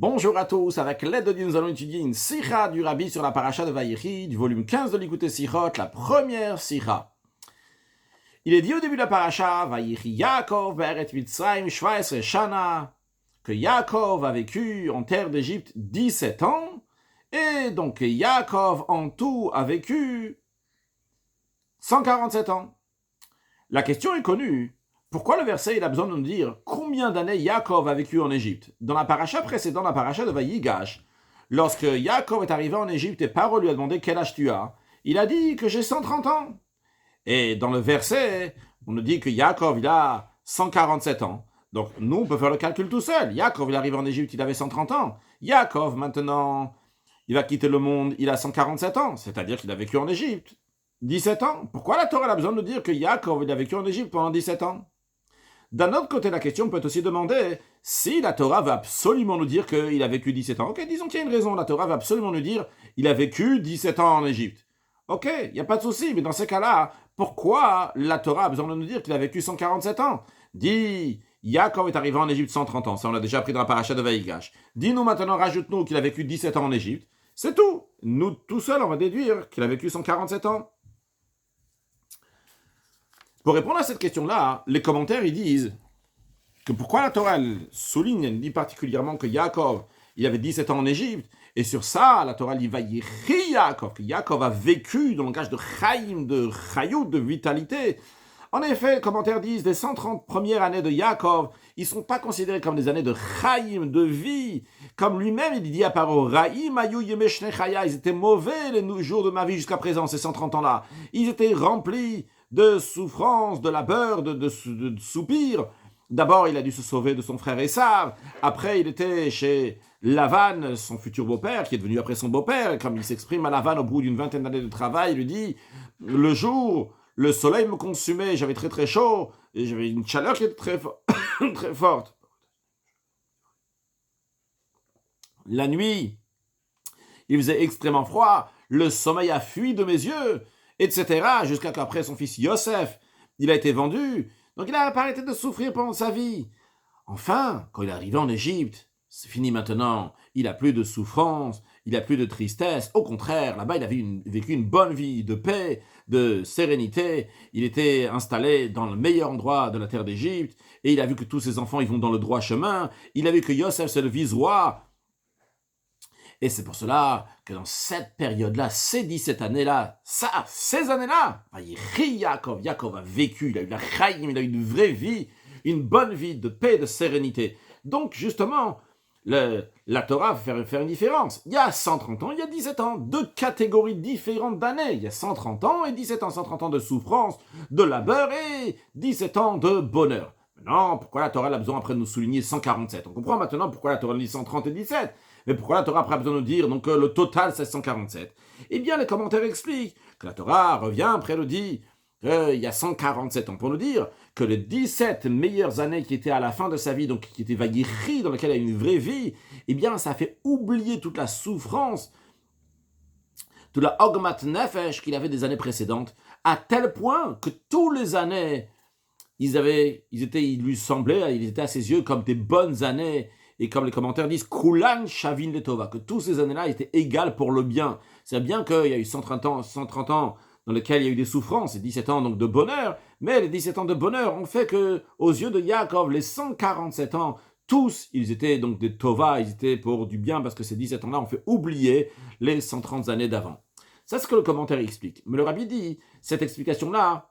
Bonjour à tous, avec l'aide de Dieu, nous allons étudier une sira du Rabbi sur la paracha de Vaïchi, du volume 15 de l'Ikutei Sichot, la première sira. Il est dit au début de la paracha, Vaïchi Yaakov be'eret Mitzrayim 17 shana, que Yaakov a vécu en terre d'Égypte 17 ans, et donc Yaakov en tout a vécu 147 ans. La question est connue. Pourquoi le verset il a besoin de nous dire combien d'années Yaakov a vécu en Égypte? Dans la paracha précédente, la paracha de Vayigash, lorsque Yaakov est arrivé en Égypte et Paro lui a demandé quel âge tu as, il a dit que j'ai 130 ans. Et dans le verset, on nous dit que Yaakov il a 147 ans. Donc nous, on peut faire le calcul tout seul. Yaakov il arrive en Égypte, il avait 130 ans. Yaakov maintenant, il va quitter le monde, il a 147 ans. C'est-à-dire qu'il a vécu en Égypte 17 ans. Pourquoi la Torah a besoin de nous dire que Yaakov il a vécu en Égypte pendant 17 ans? D'un autre côté, la question peut aussi demander si la Torah veut absolument nous dire qu'il a vécu 17 ans. Ok, disons qu'il y a une raison, la Torah veut absolument nous dire qu'il a vécu 17 ans en Égypte. Ok, il n'y a pas de souci, mais dans ces cas-là, pourquoi la Torah a besoin de nous dire qu'il a vécu 147 ans? Dis, Yaakov est arrivé en Égypte 130 ans, ça on l'a déjà appris dans la paracha de Vaïgash. Dis-nous maintenant, rajoute-nous qu'il a vécu 17 ans en Égypte. C'est tout. Nous, tout seuls, on va déduire qu'il a vécu 147 ans. Pour répondre à cette question-là, les commentaires ils disent que pourquoi la Torah souligne, elle dit particulièrement que Yaakov, il avait 17 ans en Égypte, et sur ça, la Torah dit Vayichi Yaakov, que Yaakov a vécu dans le langage de Chaim, de Chayut, de vitalité. En effet, les commentaires disent les 130 premières années de Yaakov, ils ne sont pas considérés comme des années de Chaim, de vie. Comme lui-même, il dit à Paro, Raïm ayu yemeshne chaya, ils étaient mauvais les jours de ma vie jusqu'à présent, ces 130 ans-là. Ils étaient remplis de souffrance, de labeur, de soupirs. D'abord, il a dû se sauver de son frère Esav. Après, il était chez Lavan, son futur beau-père, qui est devenu après son beau-père. Comme il s'exprime à Lavan au bout d'une vingtaine d'années de travail, il lui dit « Le jour, le soleil me consumait, j'avais très très chaud, et j'avais une chaleur qui était très, très forte. La nuit, il faisait extrêmement froid, le sommeil a fui de mes yeux, etc. Jusqu'à qu'après son fils Yosef, il a été vendu. Donc il n'a pas arrêté de souffrir pendant sa vie. Enfin, quand il est arrivé en Égypte, c'est fini maintenant. Il n'a plus de souffrance, il n'a plus de tristesse. Au contraire, là-bas, il avait vécu une bonne vie de paix, de sérénité. Il était installé dans le meilleur endroit de la terre d'Égypte. Et il a vu que tous ses enfants ils vont dans le droit chemin. Il a vu que Yosef, c'est le vice-roi. Et c'est pour cela que dans cette période-là, ces 17 années-là, ces années-là, Yaakov a vécu, il a eu la chaim, il a eu une vraie vie, une bonne vie de paix, de sérénité. Donc justement, la Torah va faire une différence. Il y a 130 ans, il y a 17 ans, deux catégories différentes d'années. Il y a 130 ans et 17 ans, 130 ans de souffrance, de labeur et 17 ans de bonheur. Maintenant, pourquoi la Torah a besoin après de nous souligner 147? On comprend maintenant pourquoi la Torah dit 130 et 17. Mais pourquoi la Torah après a besoin de nous dire donc le total c'est 147? Eh bien, les commentaires expliquent que la Torah revient après nous dit il y a 147 ans pour nous dire que les 17 meilleures années qui étaient à la fin de sa vie, donc qui étaient Vayichi, dans lesquelles il a eu une vraie vie, eh bien, ça a fait oublier toute la souffrance, toute la Ogmat Nefesh qu'il avait des années précédentes, à tel point que tous les années, il lui semblait, il était à ses yeux comme des bonnes années. Et comme les commentaires disent, Kulan Shavin Letova, que tous ces années-là étaient égales pour le bien. C'est bien qu'il y a eu 130 ans dans lesquels il y a eu des souffrances, et 17 ans donc de bonheur, mais les 17 ans de bonheur ont fait que, aux yeux de Yaakov, les 147 ans, tous, ils étaient donc des Tova, ils étaient pour du bien, parce que ces 17 ans-là ont fait oublier les 130 années d'avant. Ça, c'est ce que le commentaire explique. Mais le Rabbi dit, cette explication-là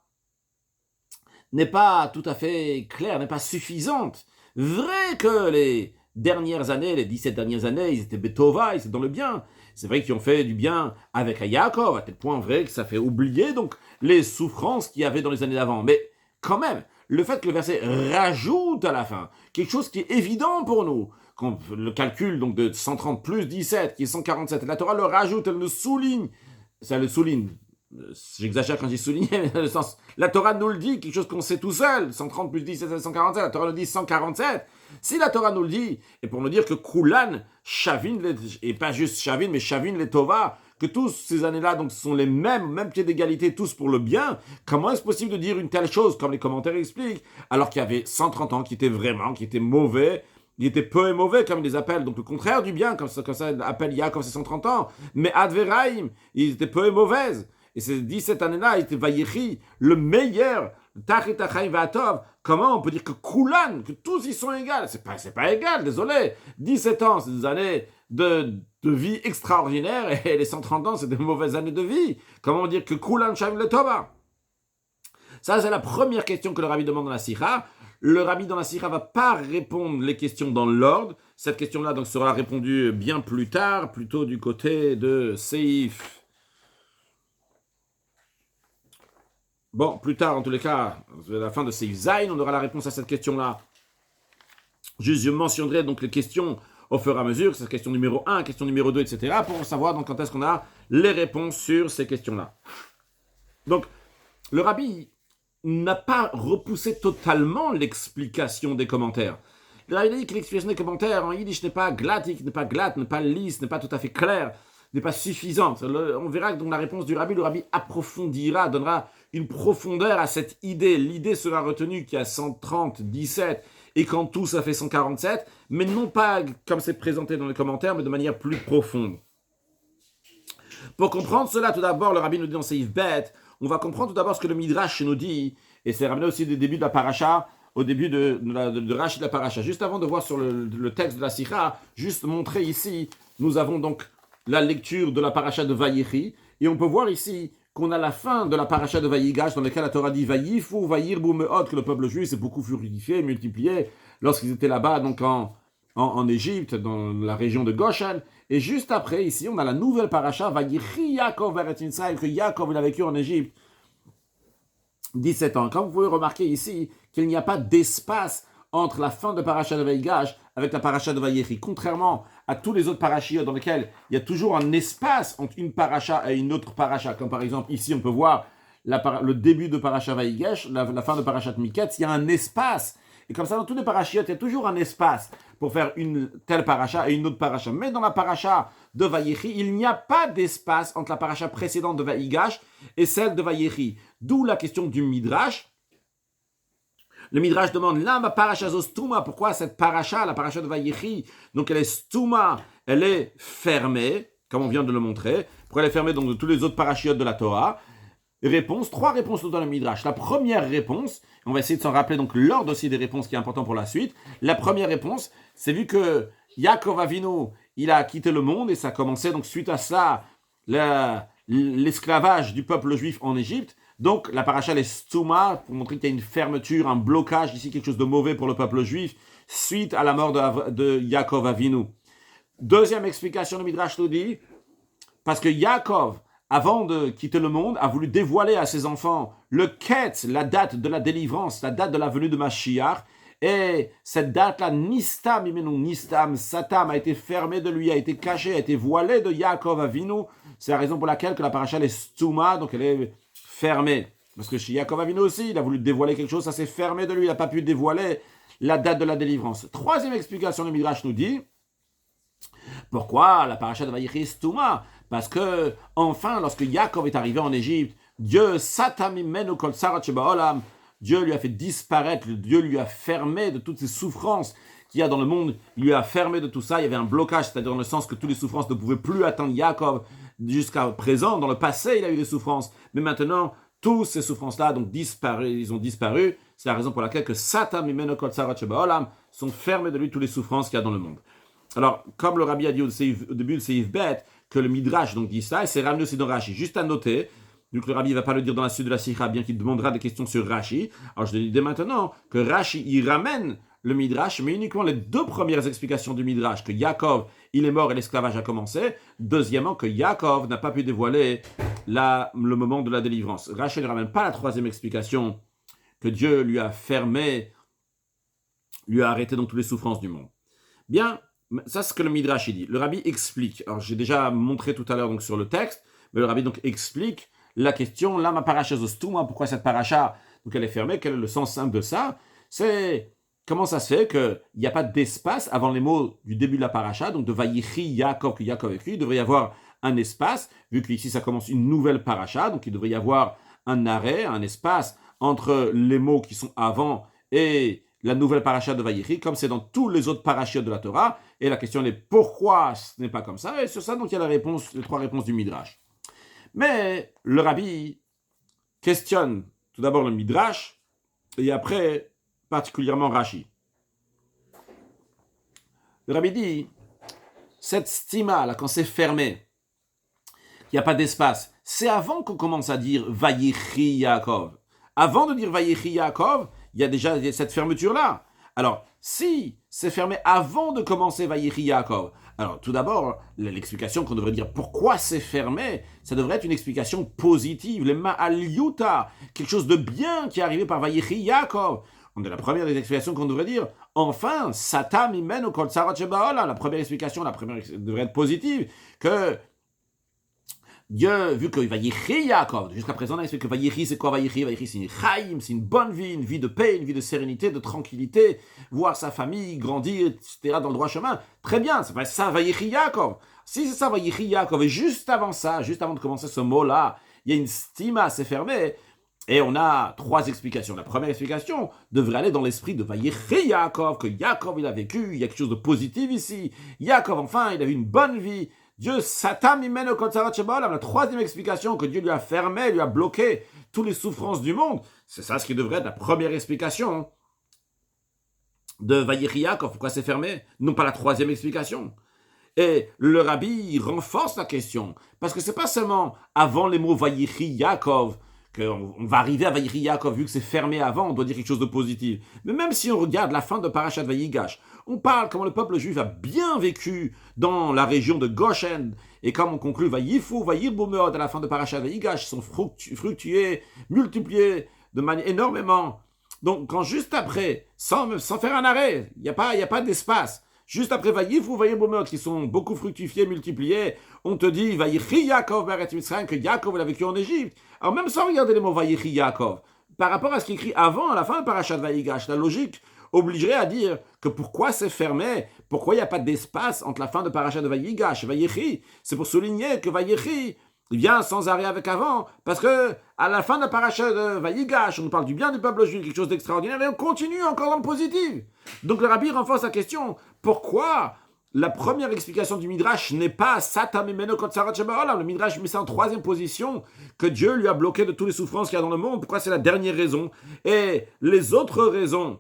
n'est pas tout à fait claire, n'est pas suffisante. Vrai que les dernières années, les 17 dernières années, ils étaient Betova, ils étaient dans le bien. C'est vrai qu'ils ont fait du bien avec Yaakov, à tel point vrai que ça fait oublier donc les souffrances qu'il y avait dans les années d'avant. Mais quand même, le fait que le verset rajoute à la fin quelque chose qui est évident pour nous, quand le calcul donc de 130 plus 17, qui est 147, la Torah le rajoute, elle le souligne, ça le souligne. J'exagère quand j'ai souligné, mais dans le sens, la Torah nous le dit, quelque chose qu'on sait tout seul, 130 plus 17, c'est 147, la Torah nous dit 147. Si la Torah nous le dit, et pour nous dire que Kulan, Shavin, et pas juste Shavin, mais Shavin, les Tova, que tous ces années-là donc sont les mêmes pieds d'égalité, tous pour le bien, comment est-ce possible de dire une telle chose, comme les commentaires expliquent, alors qu'il y avait 130 ans qui étaient mauvais, il était peu et mauvais, comme ils les appellent, donc le contraire du bien, comme ça appelle Yaakov ses 130 ans. Mais Adveraim, il était peu et mauvaise. Et ces 17 années-là, il était Vayechi, le meilleur. Tachitachaim Vatov. Comment on peut dire que Kulan, que tous ils sont égaux? C'est pas égal, désolé. 17 ans, c'est des années de vie extraordinaire, et les 130 ans, c'est des mauvaises années de vie. Comment dire que Kulan Shaim le Tova? Ça, c'est la première question que le rabbi demande dans la Sikha. Le rabbi dans la Sikha ne va pas répondre les questions dans l'ordre. Cette question-là donc sera répondue bien plus tard, plutôt du côté de Seif. Bon, plus tard, en tous les cas, à la fin de Seif Zayn, on aura la réponse à cette question-là. Juste, je mentionnerai donc les questions au fur et à mesure, c'est la question numéro 1, question numéro 2, etc., pour savoir donc quand est-ce qu'on a les réponses sur ces questions-là. Donc, le rabbi n'a pas repoussé totalement l'explication des commentaires. Il a dit que l'explication des commentaires en yiddish n'est pas glatique, n'est pas lisse, n'est pas tout à fait claire, n'est pas suffisante. On verra que dans la réponse du rabbi, le rabbi approfondira, donnera une profondeur à cette idée. L'idée sera retenue qu'il y a 130, 17, et qu'en tout ça fait 147, mais non pas comme c'est présenté dans les commentaires, mais de manière plus profonde. Pour comprendre cela, tout d'abord, le rabbi nous dit dans Seif Bet, on va comprendre tout d'abord ce que le Midrash nous dit, et c'est ramené aussi des débuts de la paracha, au début de Rashi de la paracha. Juste avant de voir sur le texte de la Sikha, juste montrer ici, nous avons donc la lecture de la paracha de Vayechi, et on peut voir ici qu'on a la fin de la paracha de Vayigash, dans laquelle la Torah dit Vayifu, Vayirbu Me'od, que le peuple juif s'est beaucoup fructifié, multiplié, lorsqu'ils étaient là-bas, donc en Égypte, dans la région de Goshen. Et juste après, ici, on a la nouvelle paracha, Vayichi Yaakov Eretz Mitzrayim, que Yaakov il a vécu en Égypte 17 ans. Comme vous pouvez remarquer ici, qu'il n'y a pas d'espace entre la fin de paracha de Vayigash avec la paracha de Vayechi. Contrairement à tous les autres parachiotes dans lesquels il y a toujours un espace entre une paracha et une autre paracha, comme par exemple ici on peut voir le début de paracha Vayigash, la fin de parachat Miketz, il y a un espace. Et comme ça, dans tous les parachiotes, il y a toujours un espace pour faire une telle paracha et une autre paracha. Mais dans la paracha de Vayechi, il n'y a pas d'espace entre la paracha précédente de Vayigash et celle de Vayechi. D'où la question du Midrash. Le Midrash demande, Lama paracha zo stuma, pourquoi cette paracha, la paracha de Vayechi, donc elle est stuma, elle est fermée, comme on vient de le montrer. Pourquoi elle est fermée donc de tous les autres parachiotes de la Torah? Trois réponses dans le Midrash. La première réponse, on va essayer de s'en rappeler donc l'ordre aussi des réponses qui est important pour la suite. La première réponse, c'est vu que Yaakov Avinu, il a quitté le monde et ça a commencé donc suite à ça, l'esclavage du peuple juif en Égypte. Donc la paracha est Stuma, pour montrer qu'il y a une fermeture, un blocage ici, quelque chose de mauvais pour le peuple juif, suite à la mort de Yaakov Avinu. Deuxième explication, le Midrash nous dit, parce que Yaakov, avant de quitter le monde, a voulu dévoiler à ses enfants le Ketz, la date de la délivrance, la date de la venue de Mashiach. Et cette date-là, Nistam, Satam, a été fermée de lui, a été cachée, a été voilée de Yaakov Avinu. C'est la raison pour laquelle que la paracha est Stuma, donc elle est fermée. Parce que chez Yaakov Avinu aussi, il a voulu dévoiler quelque chose, ça s'est fermé de lui, il n'a pas pu dévoiler la date de la délivrance. Troisième explication, le Midrash nous dit, pourquoi la paracha de Vayechi Stuma? Parce que, enfin, lorsque Yaakov est arrivé en Égypte, Dieu, Satamimenu kol tsarat shebaolam, Dieu lui a fait disparaître, Dieu lui a fermé de toutes ces souffrances qu'il y a dans le monde, il lui a fermé de tout ça, il y avait un blocage, c'est-à-dire dans le sens que toutes les souffrances ne pouvaient plus atteindre Yaakov jusqu'à présent, dans le passé il a eu des souffrances, mais maintenant, toutes ces souffrances-là donc ils ont disparu, c'est la raison pour laquelle que Satamimenu kol tsarat shebaolam sont fermées de lui toutes les souffrances qu'il y a dans le monde. Alors, comme le rabbi a dit au début de Seif Bet, que le Midrash donc dit ça, et c'est ramené aussi dans Rashi. Juste à noter, vu que le rabbi ne va pas le dire dans la suite de la Sikha, bien qu'il demandera des questions sur Rashi, alors je le dis dès maintenant, que Rashi, il ramène le Midrash, mais uniquement les deux premières explications du Midrash, que Yaakov, il est mort et l'esclavage a commencé. Deuxièmement, que Yaakov n'a pas pu dévoiler le moment de la délivrance. Rashi ne ramène pas la troisième explication, que Dieu lui a fermé, lui a arrêté donc toutes les souffrances du monde. Bien, ça, c'est ce que le Midrash dit. Le rabbi explique. Alors, j'ai déjà montré tout à l'heure donc, sur le texte, mais le rabbi donc explique la question. Là, ma paracha zostuma, pourquoi cette paracha, donc elle est fermée, quel est le sens simple de ça? C'est comment ça se fait qu'il n'y a pas d'espace avant les mots du début de la paracha, donc de Vayichi Yaakov, que Yaakov écrit, il devrait y avoir un espace, vu qu'ici ça commence une nouvelle paracha, donc il devrait y avoir un arrêt, un espace entre les mots qui sont avant et la nouvelle paracha de Vayechi, comme c'est dans tous les autres parachiotes de la Torah. Et la question est pourquoi ce n'est pas comme ça. Et sur ça, donc, il y a les trois réponses du Midrash. Mais le Rabbi questionne tout d'abord le Midrash, et après, particulièrement Rashi. Le Rabbi dit, cette stima, là, quand c'est fermé, il n'y a pas d'espace, c'est avant qu'on commence à dire Vayechi Yaakov. Avant de dire Vayechi Yaakov, il y a déjà cette fermeture-là. Alors, si c'est fermé avant de commencer Vayechi Yaakov, alors tout d'abord, l'explication qu'on devrait dire pourquoi c'est fermé, ça devrait être une explication positive, le Ma'al-Yuta, quelque chose de bien qui est arrivé par Vayechi Yaakov. On a la première des explications qu'on devrait dire. Enfin, Satam imenu kol tsarat shebaolam. La première explication, devrait être positive, que Dieu, vu que Vayechi Yaakov, jusqu'à présent on a expliqué que Vayechi c'est quoi Vayechi? Vayechi c'est une chaim, c'est une bonne vie, une vie de paix, une vie de sérénité, de tranquillité, voir sa famille grandir, etc. dans le droit chemin. Très bien, c'est pas ça Vayechi Yaakov. Si c'est ça Vayechi Yaakov, et juste avant ça, juste avant de commencer ce mot-là, il y a une stima, c'est fermé. Et on a trois explications. La première explication devrait aller dans l'esprit de Vayechi Yaakov, que Yaakov il a vécu, il y a quelque chose de positif ici. Yaakov, enfin, il a eu une bonne vie. Dieu, Satam imenu kol tsarat shebaolam. La troisième explication, que Dieu lui a fermé, lui a bloqué toutes les souffrances du monde. C'est ça ce qui devrait être la première explication de Vayechi Yaakov. Pourquoi c'est fermé? Non pas la troisième explication. Et le Rabbi renforce la question. Parce que c'est pas seulement avant les mots Vayechi Yaakov qu'on va arriver à Vayechi Yaakov, vu que c'est fermé avant, on doit dire quelque chose de positif. Mais même si on regarde la fin de Parashat Vayigash, on parle comment le peuple juif a bien vécu dans la région de Goshen, et comme on conclut Vayifu, Vayirbu meod à la fin de Parashat Vayigash, ils sont fructués, multipliés de manière énormément. Donc quand juste après, sans faire un arrêt, il n'y a pas d'espace, juste après Vayifu, Vayirbu meod, qui sont beaucoup fructifiés, multipliés, on te dit Vayechi Yaakov Be'eretz Mitzrayim, que Yaakov il a vécu en Égypte. Alors même sans regarder les mots Vayechi Yaakov, par rapport à ce qui est écrit avant, à la fin de Parashat Vayigash, la logique obligerait à dire que pourquoi c'est fermé, pourquoi il n'y a pas d'espace entre la fin de Parashat de Vayigash et Vayechi. C'est pour souligner que Vayechi vient sans arrêt avec avant, parce que à la fin de Parashat de Vayigash, on nous parle du bien du peuple juif, quelque chose d'extraordinaire, et on continue encore dans le positif. Donc le Rabbi renforce la question, pourquoi la première explication du Midrash n'est pas Satam imenu kol tsarat shebaolam. Le Midrash met ça en troisième position, que Dieu lui a bloqué de toutes les souffrances qu'il y a dans le monde. Pourquoi c'est la dernière raison? Et les autres raisons,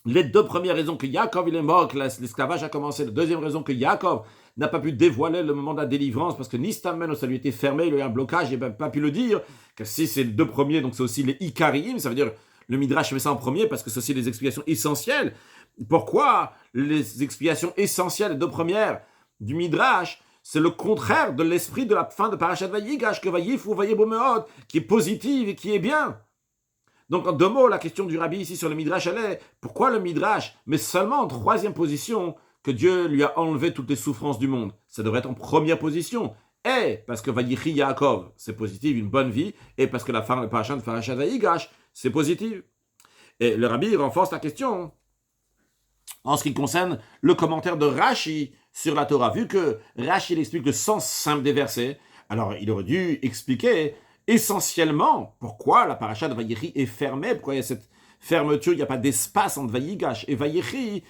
les deux premières raisons, que Yaakov il est mort, que l'esclavage a commencé. La deuxième raison, que Yaakov n'a pas pu dévoiler le moment de la délivrance, parce que Nistameno, ça lui était fermé, il y a eu un blocage, il n'a pas pu le dire. Que si c'est les deux premiers, donc c'est aussi les Ikariim, ça veut dire le Midrash met ça en premier, parce que c'est aussi les explications essentielles. Pourquoi les explications essentielles, les deux premières du Midrash, c'est le contraire de l'esprit de la fin de Parashat Vayigash, que Vayifu, Vayirbu meod, qui est positive et qui est bien. Donc, en deux mots, la question du Rabbi ici sur le Midrash, elle est pourquoi le Midrash met seulement en troisième position que Dieu lui a enlevé toutes les souffrances du monde? Ça devrait être en première position. Et parce que Vayechi Yaakov, c'est positif, une bonne vie, et parce que la fin de Parashat Vayigash, c'est positif. Et le Rabbi renforce la question en ce qui concerne le commentaire de Rashi sur la Torah. Vu que Rashi explique le sens simple des versets, alors il aurait dû expliquer essentiellement pourquoi la paracha de Vayechi est fermée, pourquoi il y a cette fermeture, il n'y a pas d'espace entre Vayigash et Vayechi.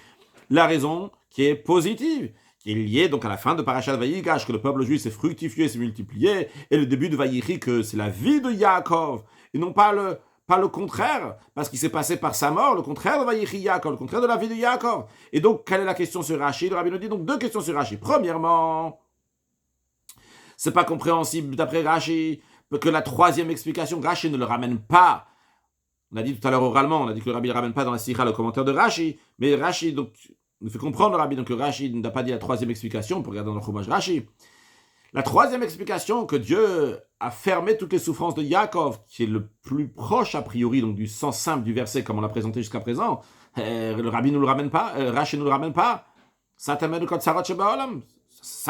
La raison qui est positive, qui est liée donc à la fin de paracha de Vayigash, que le peuple juif s'est fructifié, s'est multiplié, et le début de Vayechi, que c'est la vie de Yaakov, et non pas le contraire, parce qu'il s'est passé par sa mort, le contraire de Vayechi Yaakov, le contraire de la vie de Yaakov. Et donc, quelle est la question sur Rashi? Le Rabbi nous dit donc deux questions sur Rashi. Premièrement, c'est pas compréhensible d'après Rashi que la troisième explication, Rashi ne le ramène pas. On a dit tout à l'heure oralement, on a dit que le Rabbi ne ramène pas dans la Sikha le commentaire de Rashi, mais Rashi donc, nous fait comprendre le Rabbi donc, que Rashi n'a pas dit la troisième explication, pour regarder dans le Chumash Rashi. La troisième explication, que Dieu a fermé toutes les souffrances de Yaakov, qui est le plus proche a priori donc du sens simple du verset comme on l'a présenté jusqu'à présent, le Rabbi ne le ramène pas, Rashi ne le ramène pas. Ça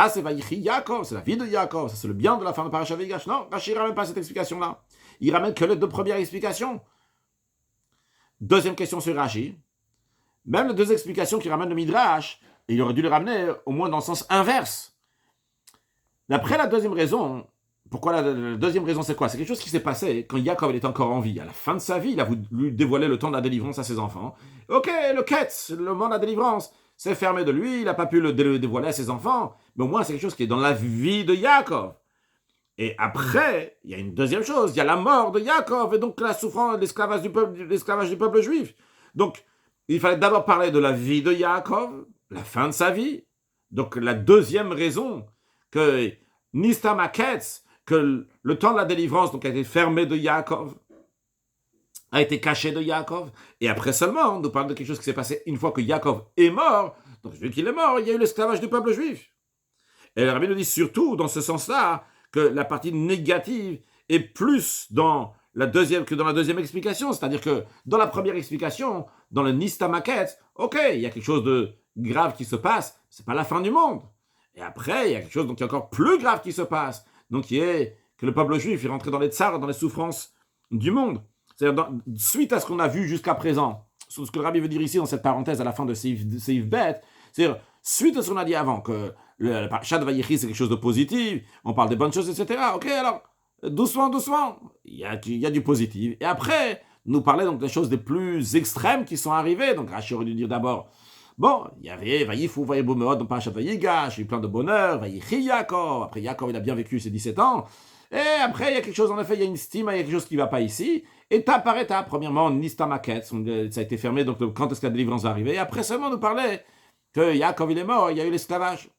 c'est Vayechi Yaakov, c'est la vie de Yaakov, ça c'est le bien de la fin de Parashat Vayigash. Non, Rashi ne ramène pas cette explication-là. Il ramène que les deux premières explications. Deuxième question sur Rashi. Même les deux explications qui ramènent le Midrash, il aurait dû les ramener au moins dans le sens inverse. D'après la deuxième raison, pourquoi la deuxième raison, c'est quoi? C'est quelque chose qui s'est passé quand Yaakov il était encore en vie. À la fin de sa vie, il a voulu dévoiler le temps de la délivrance à ses enfants. Ok, le Ketz, le moment de la délivrance, c'est fermé de lui, il n'a pas pu le dévoiler à ses enfants, mais au moins c'est quelque chose qui est dans la vie de Yaakov. Et après, il y a une deuxième chose, il y a la mort de Yaakov, et donc la souffrance, l'esclavage du peuple juif. Donc, il fallait d'abord parler de la vie de Yaakov, la fin de sa vie. Donc, la deuxième raison, que Nistama Ketz, que le temps de la délivrance donc, a été fermé de Yaakov, a été caché de Yaakov, et après seulement, on nous parle de quelque chose qui s'est passé une fois que Yaakov est mort. Donc, vu qu'il est mort, il y a eu l'esclavage du peuple juif. Et le rabbi nous dit surtout, dans ce sens-là, que la partie négative est plus dans la deuxième que dans la deuxième explication. C'est-à-dire que dans la première explication, dans le Nistamaket, ok, il y a quelque chose de grave qui se passe, c'est pas la fin du monde. Et après, il y a quelque chose donc, qui est encore plus grave qui se passe, donc qui est que le peuple juif est rentré dans les tsars, dans les souffrances du monde. C'est-à-dire, suite à ce qu'on a vu jusqu'à présent, ce que le rabbi veut dire ici dans cette parenthèse à la fin de Seif Bet, c'est-à-dire, suite à ce qu'on a dit avant, que le parashat de Vayechi, c'est quelque chose de positif, on parle des bonnes choses, etc. Ok, alors, doucement, il y a du positif. Et après, nous parler donc des choses les plus extrêmes qui sont arrivées. Donc, Rashi aurait dû dire d'abord, bon, il y avait Vayifu, Vayebomeot, dans parashat Vayigash, il y a eu plein de bonheur, Vayechi Yaakov, après Yaakov, il a bien vécu ses 17 ans, et après, il y a quelque chose, en effet, il y a une stime, il y a quelque chose qui ne va pas ici. Étape par étape, premièrement, Nistamaket, ça a été fermé, donc quand est-ce que la délivrance va arriver? Et après seulement, nous parler que Yaakov, il est mort, il y a eu l'esclavage.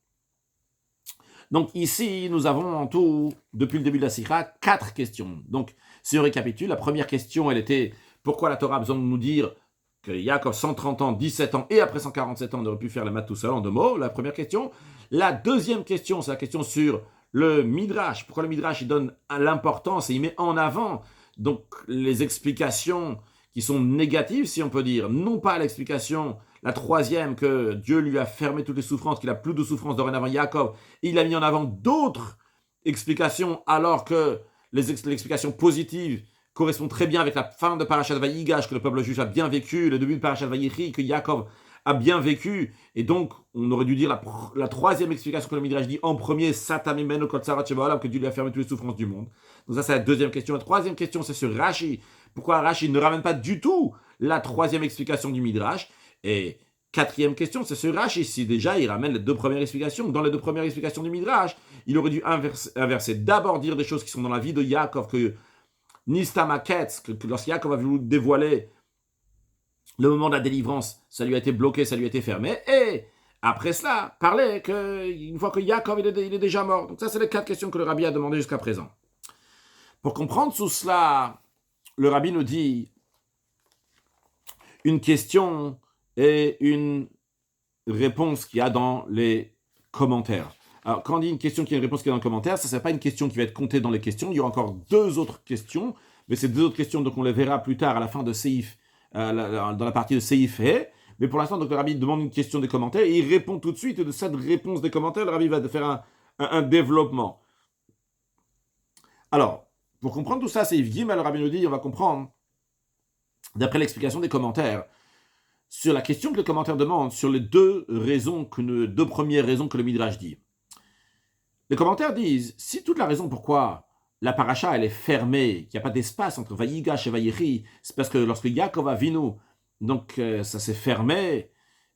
Donc ici, nous avons en tout, depuis le début de la Sikha, 4 questions. Donc, si on récapitule, la première question, elle était, pourquoi la Torah a besoin de nous dire que Yaakov, 130 ans, 17 ans, et après 147 ans, on aurait pu faire la maths tout seul, en 2 mots, la première question. La deuxième question, c'est la question sur le Midrash. Pourquoi le Midrash, il donne l'importance et il met en avant donc les explications qui sont négatives, si on peut dire, non pas l'explication, la troisième, que Dieu lui a fermé toutes les souffrances, qu'il n'a plus de souffrances dorénavant, Yaakov, il a mis en avant d'autres explications, alors que l'explication positive correspond très bien avec la fin de Parashat Vayigash, que le peuple juif a bien vécu, le début de Parashat Vayechi, que Yaakov a bien vécu, et donc on aurait dû dire la troisième explication que le Midrash dit en premier, Satamimeno Kotsarat Shevaolam, que Dieu lui a fermé toutes les souffrances du monde. Donc ça c'est la deuxième question. La troisième question c'est sur Rashi. Pourquoi Rashi ne ramène pas du tout la troisième explication du Midrash? Et quatrième question, c'est sur Rashi. Si déjà il ramène les 2 premières explications, dans les 2 premières explications du Midrash, il aurait dû inverser. D'abord dire des choses qui sont dans la vie de Yaakov, que Nistamaket, que lorsque Yaakov a voulu dévoiler le moment de la délivrance, ça lui a été bloqué, ça lui a été fermé. Et après cela, parler qu'une fois que Yaakov il est déjà mort. Donc ça, c'est les 4 questions que le rabbi a demandées jusqu'à présent. Pour comprendre tout cela, le rabbi nous dit une question et une réponse qu'il y a dans les commentaires. Alors, quand on dit une question qui a une réponse qui est dans le commentaire, ça, c'est pas une question qui va être comptée dans les questions. Il y aura encore 2 autres questions, mais ces 2 autres questions, donc on les verra plus tard à la fin de Seif, dans la partie de Seif He. Mais pour l'instant, donc, le rabbi demande une question des commentaires et il répond tout de suite. Et de cette réponse des commentaires, le rabbi va faire un développement. Alors, pour comprendre tout ça, Seif Gim, le rabbi nous dit, on va comprendre, d'après l'explication des commentaires, sur la question que le commentaire demande, sur les 2 premières raisons que le Midrash dit. Les commentaires disent, si toute la raison pourquoi la paracha elle est fermée, qu'il n'y a pas d'espace entre Vayigash et Vayechi, c'est parce que lorsque Yaakov Avinu, donc ça s'est fermé,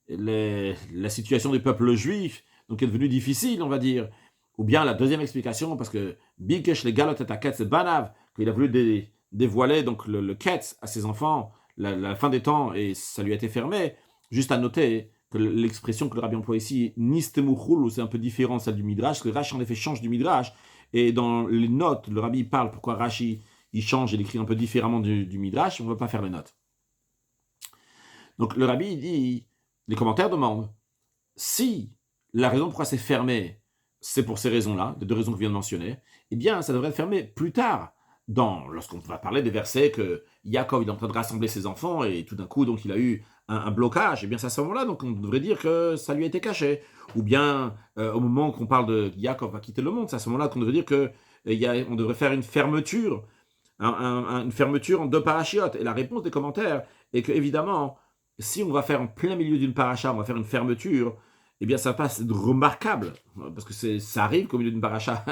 la situation du peuple juif donc est devenue difficile, on va dire. Ou bien la deuxième explication, parce que Bikesh le galot et Aketz Banav, qu'il a voulu dévoiler donc le Ketz à ses enfants, la fin des temps, et ça lui a été fermé. Juste à noter que l'expression que le rabbi emploie ici, Nistemuchul, c'est un peu différent de celle du Midrash, parce que Rashi en effet change du Midrash, et dans les notes, le rabbi parle pourquoi Rashi il change, il écrit un peu différemment du Midrash, on ne va pas faire les notes. Donc le rabbi dit, les commentaires demandent, si la raison pourquoi c'est fermé, c'est pour ces raisons-là, les 2 raisons que je viens de mentionner, eh bien ça devrait être fermé plus tard, lorsqu'on va parler des versets que Yaakov il est en train de rassembler ses enfants, et tout d'un coup donc il a eu un blocage, et bien c'est à ce moment-là, donc on devrait dire que ça lui a été caché. Ou bien, au moment qu'on parle de Yaakov va quitter le monde, c'est à ce moment-là qu'on devrait dire qu'on devrait faire une fermeture, une fermeture en 2 parachiotes. Et la réponse des commentaires est que, évidemment, si on va faire en plein milieu d'une paracha, on va faire une fermeture, eh bien ça passe remarquable, parce que ça arrive qu'au milieu d'une paracha,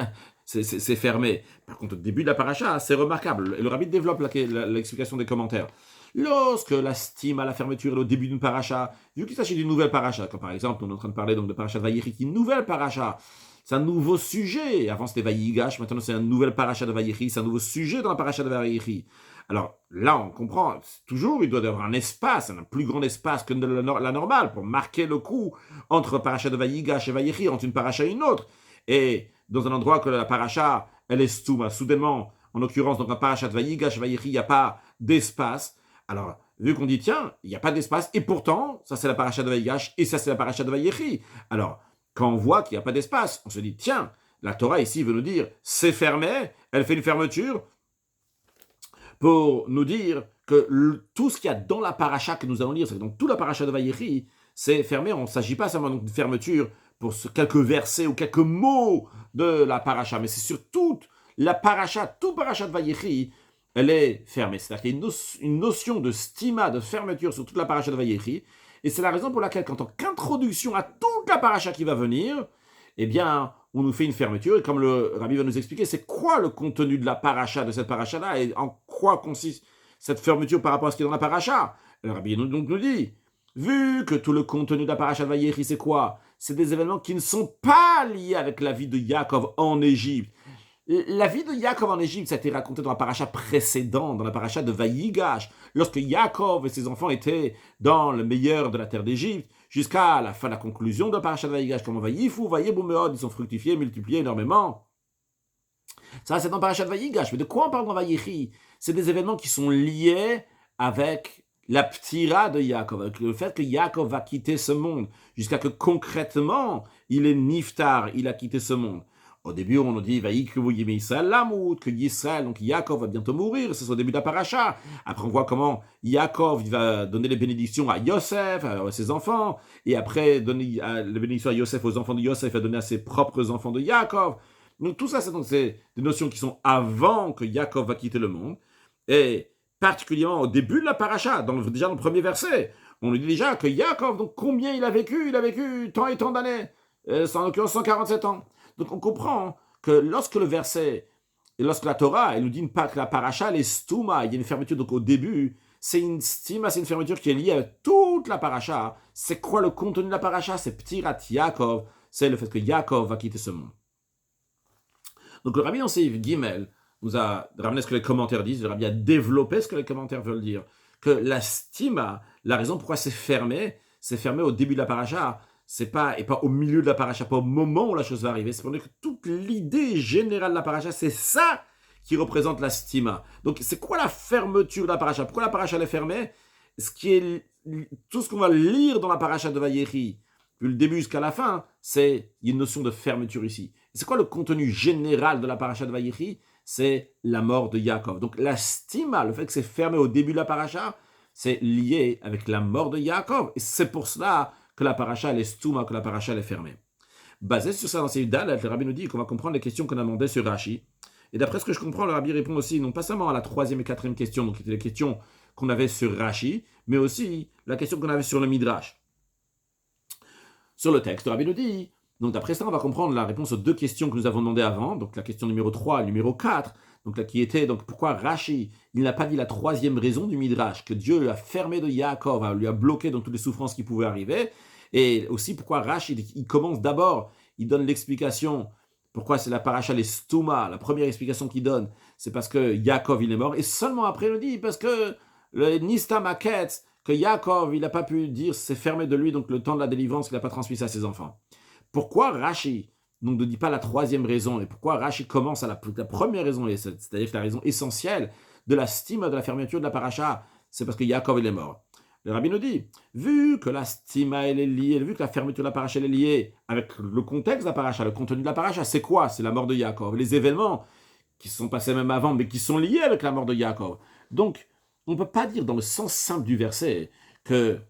c'est fermé. Par contre, au début de la paracha, c'est remarquable. Et le rabbi développe l'explication des commentaires. Lorsque la stime à la fermeture est au début d'une paracha, vu qu'il s'agit d'une nouvelle paracha, comme par exemple, on est en train de parler donc de paracha de Vayechi, qui est une nouvelle paracha, c'est un nouveau sujet. Avant c'était Vayigash, maintenant c'est un nouvel paracha de Vayechi, c'est un nouveau sujet dans la paracha de Vayechi. Alors là, on comprend, toujours, il doit y avoir un espace, un plus grand espace que la normale, pour marquer le coup entre paracha de Vayigash et Vayechi, entre une paracha et une autre. Et dans un endroit que la paracha, elle est stouma, soudainement, en l'occurrence, dans un paracha de Vayigash, Vayechi, il n'y a pas d'espace. Alors, vu qu'on dit, tiens, il n'y a pas d'espace, et pourtant, ça c'est la paracha de Vayigash, et ça c'est la paracha de Vayechi. Alors, quand on voit qu'il n'y a pas d'espace, on se dit, tiens, la Torah ici veut nous dire, c'est fermé, elle fait une fermeture, pour nous dire que tout ce qu'il y a dans la paracha que nous allons lire, c'est donc toute la paracha de Vayechi, c'est fermé. On ne s'agit pas seulement d'une fermeture pour quelques versets ou quelques mots de la paracha, mais c'est sur toute la paracha, tout paracha de Vayechi, elle est fermée. C'est-à-dire qu'il y a une notion de stima, de fermeture sur toute la paracha de Vayechi, et c'est la raison pour laquelle, en tant qu'introduction à toute la paracha qui va venir, eh bien, on nous fait une fermeture, et comme le rabbi va nous expliquer, c'est quoi le contenu de la paracha, de cette paracha-là, et en quoi consiste cette fermeture par rapport à ce qui est dans la paracha. Le rabbi nous dit, vu que tout le contenu de la paracha de Vayechi, c'est quoi? C'est des événements qui ne sont pas liés avec la vie de Yaakov en Égypte. La vie de Yaakov en Égypte, ça a été raconté dans la paracha précédente, dans la paracha de Vayigash, lorsque Yaakov et ses enfants étaient dans le meilleur de la terre d'Égypte, jusqu'à la fin, la conclusion de la paracha de Vayigash, comme Vayifu, Vayebou Meod, ils sont fructifiés, multipliés énormément. Ça, c'est dans la paracha de Vayigash. Mais de quoi on parle dans Vayechi? C'est des événements qui sont liés avec la ptira de Yaakov, avec le fait que Yaakov va quitter ce monde, jusqu'à que concrètement, il est niftar, il a quitté ce monde. Au début, on nous dit que Yisraël, donc Yaakov va bientôt mourir, c'est au début de la paracha. Après, on voit comment Yaakov il va donner les bénédictions à Yosef, à ses enfants, et après donner les bénédictions à Yosef, aux enfants de Yosef, à donner à ses propres enfants de Yaakov. Donc tout ça, c'est des notions qui sont avant que Yaakov va quitter le monde, et particulièrement au début de la paracha, déjà dans le premier verset, on nous dit déjà que Yaakov, donc combien il a vécu? Il a vécu tant et tant d'années, en l'occurrence 147 ans. Donc on comprend que lorsque le verset, et lorsque la Torah, elle nous dit que la paracha, elle est stouma, il y a une fermeture, donc au début, c'est une stima, c'est une fermeture qui est liée à toute la paracha. C'est quoi le contenu de la paracha? C'est Ptirat Yaakov, c'est le fait que Yaakov va quitter ce monde. Donc le Rabbi Yosef Gimel nous a ramené ce que les commentaires disent, le Rabbi a développé ce que les commentaires veulent dire, que la stima, la raison pourquoi c'est fermé au début de la paracha, c'est pas, et pas au milieu de la paracha, pas au moment où la chose va arriver, c'est pour dire que toute l'idée générale de la paracha, c'est ça qui représente la stima. Donc c'est quoi la fermeture de la paracha? Pourquoi la paracha elle est fermée? Tout ce qu'on va lire dans la paracha de Vayechi, du début jusqu'à la fin, c'est une notion de fermeture ici. C'est quoi le contenu général de la paracha de Vayechi? C'est la mort de Yaakov. Donc la stima, le fait que c'est fermé au début de la paracha, c'est lié avec la mort de Yaakov. Et c'est pour cela que la paracha elle est stouma, que la paracha elle est fermée. Basé sur ça, dans ces dalles, le rabbi nous dit qu'on va comprendre les questions qu'on a demandées sur Rashi. Et d'après ce que je comprends, le rabbi répond aussi, non pas seulement à la troisième et quatrième question, donc qui étaient les questions qu'on avait sur Rashi, mais aussi la question qu'on avait sur le Midrash. Sur le texte, le rabbi nous dit, donc d'après ça, on va comprendre la réponse aux deux questions que nous avons demandées avant, donc la question numéro 3 et numéro 4, donc là, qui était, donc pourquoi Rashi, il n'a pas dit la troisième raison du Midrash, que Dieu lui a fermé de Yaakov, lui a bloqué dans toutes les souffrances qui pouvaient arriver, et aussi pourquoi Rashi, il commence d'abord, il donne l'explication, pourquoi c'est la paracha les stouma, la première explication qu'il donne, c'est parce que Yaakov il est mort, et seulement après il nous dit, parce que le Nista Maket, que Yaakov il n'a pas pu dire, c'est fermé de lui, donc le temps de la délivrance, il n'a pas transmis ça à ses enfants. Pourquoi Rashi donc ne dit pas la troisième raison, et pourquoi Rashi commence à la première raison, c'est-à-dire la raison essentielle de la stima, de la fermeture de la paracha, c'est parce que Yaakov il est mort. Le rabbi nous dit, vu que la stima elle est liée, vu que la fermeture de la paracha elle est liée avec le contexte de la paracha, le contenu de la paracha, c'est quoi? C'est la mort de Yaakov, les événements qui se sont passés même avant, mais qui sont liés avec la mort de Yaakov. Donc, on ne peut pas dire dans le sens simple du verset que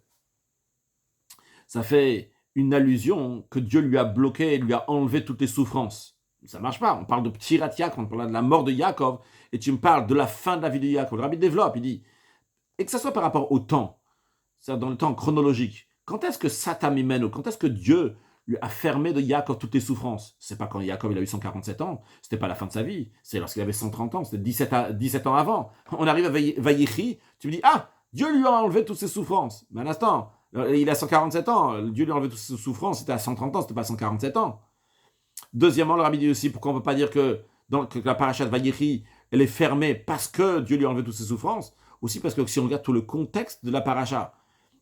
ça fait une allusion que Dieu lui a bloqué, lui a enlevé toutes les souffrances. Ça ne marche pas. On parle de Ptirat Yaakov, on parle de la mort de Yaakov, et tu me parles de la fin de la vie de Yaakov. Le rabbi développe, il dit, et que ça soit par rapport au temps, c'est-à-dire dans le temps chronologique. Quand est-ce que Satan Mimeno, quand est-ce que Dieu lui a fermé de Yaakov toutes les souffrances. C'est pas quand Yaakov il a eu 147 ans, c'était pas la fin de sa vie, c'est lorsqu'il avait 130 ans, c'était 17 ans avant. On arrive à Vaïchi, tu me dis, ah, Dieu lui a enlevé toutes ses souffrances. Mais un instant, il a 147 ans, Dieu lui a enlevé toutes ses souffrances, c'était à 130 ans, c'était pas 147 ans. Deuxièmement, le rabbi dit aussi, pourquoi on ne peut pas dire que la paracha de Vaïchi, elle est fermée parce que Dieu lui a enlevé toutes ses souffrances, aussi parce que si on regarde tout le contexte de la paracha,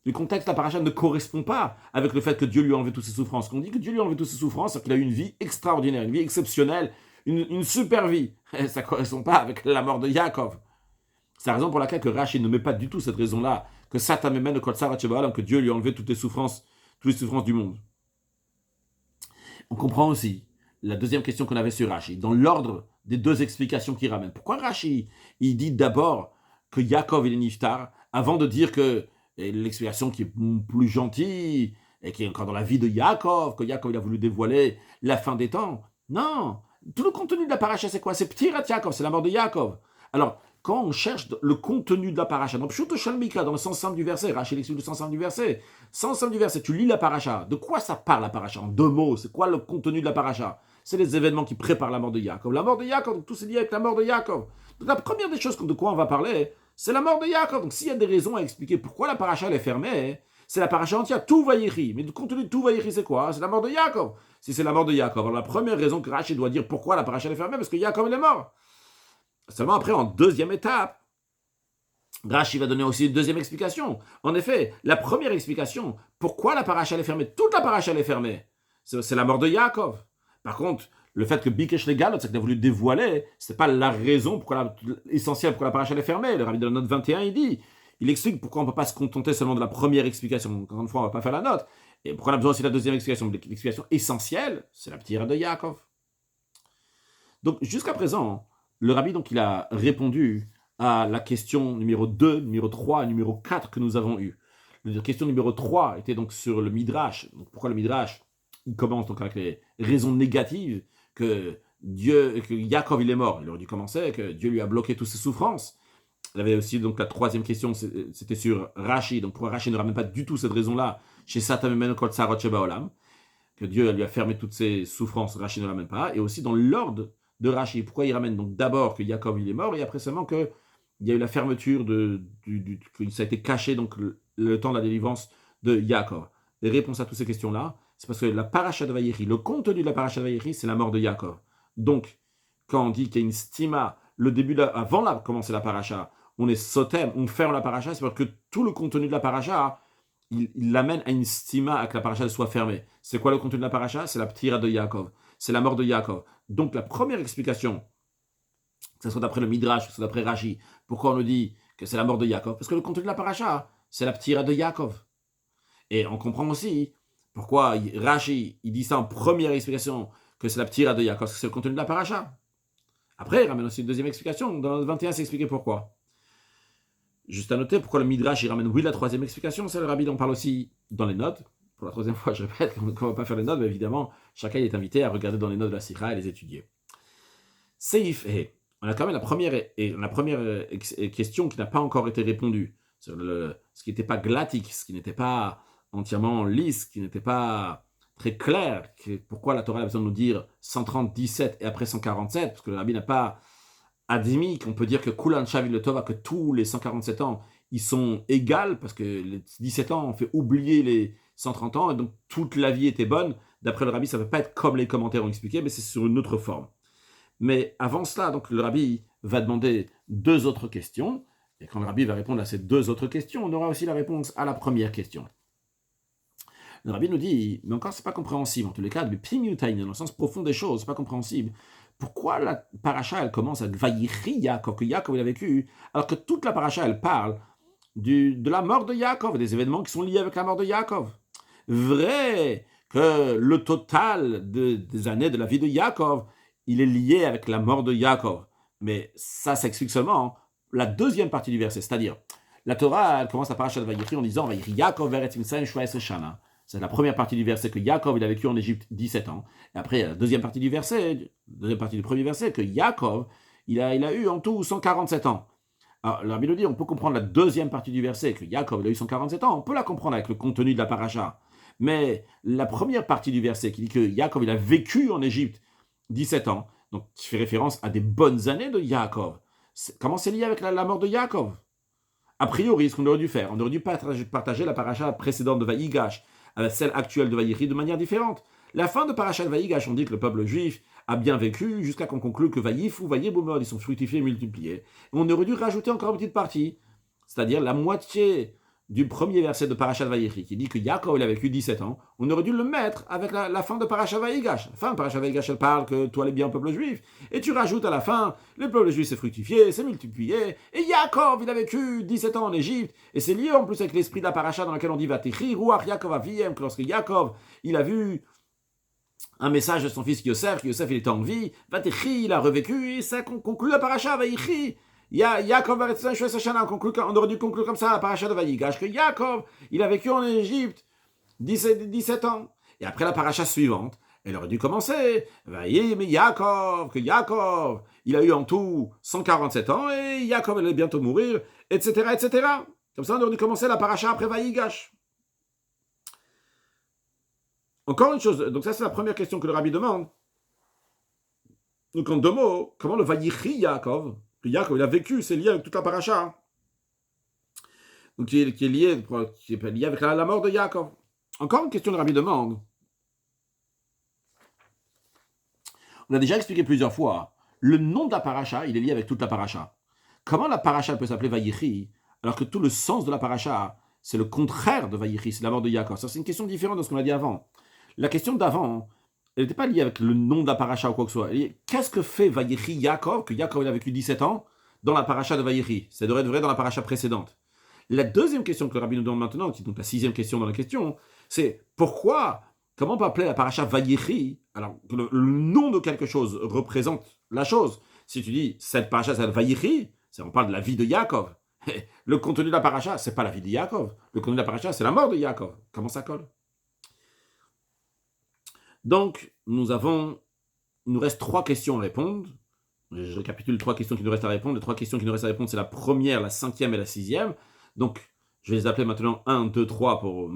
le contexte de la paracha ne correspond pas avec le fait que Dieu lui a enlevé toutes ses souffrances. Quand on dit que Dieu lui a enlevé toutes ses souffrances, c'est qu'il a eu une vie extraordinaire, une vie exceptionnelle, une super vie. Et ça ne correspond pas avec la mort de Yaakov. C'est la raison pour laquelle que Rashi ne met pas du tout cette raison-là, que Satan mène le Kol Sarat Sheba Olam, que Dieu lui a enlevé toutes les souffrances du monde. On comprend aussi la deuxième question qu'on avait sur Rashi, dans l'ordre des deux explications qu'il ramène. Pourquoi Rashi, il dit d'abord que Yaakov il est niftar, avant de dire que l'explication qui est plus gentille, et qui est encore dans la vie de Yaakov, que Yaakov il a voulu dévoiler la fin des temps. Non, tout le contenu de la paracha, c'est quoi? C'est Ptirat Yaakov, c'est la mort de Yaakov. Alors, quand on cherche le contenu de la paracha, dans Pshuto Shalmika, dans le sens simple du verset, Rachel explique le sens simple du verset, sens simple du verset, tu lis la paracha, de quoi ça parle la paracha? En deux mots, c'est quoi le contenu de la paracha? C'est les événements qui préparent la mort de Yaakov. La mort de Yaakov, donc tout c'est lié avec la mort de Yaakov. Donc la première des choses de quoi on va parler, c'est la mort de Yaakov. Donc s'il y a des raisons à expliquer pourquoi la paracha elle est fermée, c'est la paracha entière, tout Vaïchi. Mais le contenu de tout Vaïchi, c'est quoi? C'est la mort de Yaakov. Si c'est la mort de Yaakov, alors la première raison que Rachel doit dire pourquoi la paracha elle est fermée, parce que Yaakov il est mort. Seulement après, en deuxième étape, Rashi va donner aussi une deuxième explication. En effet, la première explication, pourquoi la paracha est fermée, toute la paracha est fermée, c'est la mort de Yaakov. Par contre, le fait que Bikesh Legalot, c'est qu'il a voulu dévoiler, c'est pas la raison essentielle pourquoi la paracha est fermée. Le rabbi de la note 21, il explique pourquoi on ne peut pas se contenter seulement de la première explication. Encore une fois, on ne va pas faire la note. Et pourquoi on a besoin aussi de la deuxième explication. L'explication essentielle, c'est la ptira de Yaakov. Donc, jusqu'à présent, le rabbi, donc, il a répondu à la question numéro 2, numéro 3 et numéro 4 que nous avons eues. La question numéro 3 était donc sur le Midrash. Donc, pourquoi le Midrash, il commence donc avec les raisons négatives que Yaakov il est mort. Il aurait dû commencer, que Dieu lui a bloqué toutes ses souffrances. Il avait aussi donc la troisième question, c'était sur Rashi. Donc pourquoi Rashi ne ramène pas du tout cette raison-là chez Satan Memeno Kol Sarot Sheba Olam, que Dieu lui a fermé toutes ses souffrances, Rashi ne ramène pas. Et aussi dans l'ordre de Rashi, pourquoi il ramène donc d'abord que Yaakov il est mort et après seulement qu'il y a eu la fermeture que ça a été caché donc le temps de la délivrance de Yaakov. Les réponses à toutes ces questions-là, c'est parce que la paracha de Vaïchi, le contenu de la paracha de Vaïchi, c'est la mort de Yaakov. Donc, quand on dit qu'il y a une stima, le début, avant de commencer la paracha, on est sotem, on ferme la paracha, c'est parce que tout le contenu de la paracha, il l'amène à une stima, à que la paracha soit fermée. C'est quoi le contenu de la paracha? C'est la ptira de Yaakov. C'est la mort de Yaakov. Donc, la première explication, que ce soit d'après le Midrash, que ce soit d'après Rashi, pourquoi on nous dit que c'est la mort de Yaakov? Parce que le contenu de la paracha, c'est la ptira de Yaakov. Et on comprend aussi pourquoi Rashi, il dit ça en première explication, que c'est la ptira de Yaakov, parce que c'est le contenu de la paracha. Après, il ramène aussi une deuxième explication. Dans le 21, c'est expliqué pourquoi. Juste à noter pourquoi le Midrash, il ramène oui la troisième explication. C'est le Rabbi, on parle aussi dans les notes. Pour la troisième fois, je répète qu'on ne va pas faire les notes, mais évidemment, chacun est invité à regarder dans les notes de la Sikha et les étudier. Seif et on a quand même la première question qui n'a pas encore été répondue. Ce qui n'était pas glatique, ce qui n'était pas entièrement lisse, ce qui n'était pas très clair. Pourquoi la Torah a besoin de nous dire 130, 17 et après 147? Parce que le Rabbi n'a pas admis qu'on peut dire que Kulan Shavil le Tova, que tous les 147 ans, ils sont égaux, parce que les 17 ans ont fait oublier les 130 ans, et donc toute la vie était bonne. D'après le Rabbi, ça ne peut pas être comme les commentaires ont expliqué, mais c'est sur une autre forme. Mais avant cela, donc, le Rabbi va demander deux autres questions, et quand le Rabbi va répondre à ces deux autres questions, on aura aussi la réponse à la première question. Le Rabbi nous dit, mais encore, c'est pas compréhensible, en tous les cas, mais pimiutaïn, dans le sens profond des choses, c'est pas compréhensible. Pourquoi la paracha, elle commence avec Vaïchi Yaakov, que Yaakov il a vécu, alors que toute la paracha, elle parle de la mort de Yaakov, des événements qui sont liés avec la mort de Yaakov. Vrai que le total des années de la vie de Yaakov, il est lié avec la mort de Yaakov. Mais ça s'explique seulement la deuxième partie du verset, c'est-à-dire, la Torah, elle commence la paracha de Vaïchi en disant Vaïchi Yaakov veret Mitzrayim shvaïs shana. C'est la première partie du verset que Yaakov il a vécu en Égypte 17 ans. Et après, la deuxième partie du verset, deuxième partie du premier verset, que Yaakov, il a eu en tout 147 ans. Alors, la Bible dit, on peut comprendre la deuxième partie du verset, que Yaakov il a eu 147 ans, on peut la comprendre avec le contenu de la paracha. Mais la première partie du verset qui dit que Yaakov, il a vécu en Égypte 17 ans, donc qui fait référence à des bonnes années de Yaakov. Comment c'est lié avec la mort de Yaakov? A priori, ce qu'on aurait dû faire, on aurait dû partager la paracha précédente de Vaïgash avec celle actuelle de Vaïri de manière différente. La fin de paracha de Vaïgash, on dit que le peuple juif a bien vécu jusqu'à qu'on conclue que Vaïf ou Vaïboumod, ils sont fructifiés et multipliés. Et on aurait dû rajouter encore une petite partie, c'est-à-dire la moitié du premier verset de Parashat Vaïri, qui dit que Yaakov il a vécu 17 ans, on aurait dû le mettre avec la fin de Parashat Vaïgash. La fin de Parashat Vaïgash, elle parle que toi, les bien peuple juif, et tu rajoutes à la fin, le peuple juif s'est fructifié, s'est multiplié, et Yaakov, il a vécu 17 ans en Égypte, et c'est lié en plus avec l'esprit de la Parashat dans laquelle on dit Vatechi, Ruach Yaakov Aviem, que lorsque Yaakov, il a vu un message de son fils Yosef, que Yosef il était en vie, Vatechi, il a revécu, et ça conclut la Parashat Vaïchi. Yaakov on aurait dû conclure comme ça la paracha de Vaïgash, que Yaakov, il a vécu en Égypte 17 ans. Et après la paracha suivante, elle aurait dû commencer. Mais Yaakov, que Yaakov, il a eu en tout 147 ans, et Yaakov, il allait bientôt mourir, etc., etc. Comme ça, on aurait dû commencer la paracha après Vaïgash. Encore une chose, donc ça c'est la première question que le rabbi demande. Donc en deux mots, comment le Vaïchi Yaakov, que Yaakov il a vécu, c'est lié avec toute la paracha. Donc qui est lié avec la mort de Yaakov. Encore une question que le rabbi demande. On a déjà expliqué plusieurs fois, le nom de la paracha, il est lié avec toute la paracha. Comment la paracha peut s'appeler Vaïchi, alors que tout le sens de la paracha, c'est le contraire de Vaïchi, c'est la mort de Yaakov. Ça c'est une question différente de ce qu'on a dit avant. La question d'avant, elle n'était pas liée avec le nom de la paracha ou quoi que ce soit. Qu'est-ce que fait Vaïchi Yaakov, que Yaakov il a vécu 17 ans, dans la paracha de Vaïchi? Ça devrait être vrai dans la paracha précédente. La deuxième question que le rabbi nous demande maintenant, qui est donc la sixième question dans la question, c'est pourquoi, comment on peut appeler la paracha Vaïchi, alors que le nom de quelque chose représente la chose. Si tu dis cette paracha c'est Vaïchi, on parle de la vie de Yaakov. Le contenu de la paracha, c'est pas la vie de Yaakov. Le contenu de la paracha, c'est la mort de Yaakov. Comment ça colle? Donc, il nous reste trois questions à répondre. Je récapitule trois questions qui nous restent à répondre. Les trois questions qui nous restent à répondre, c'est la première, la cinquième et la sixième. Donc, je vais les appeler maintenant 1, 2, 3 pour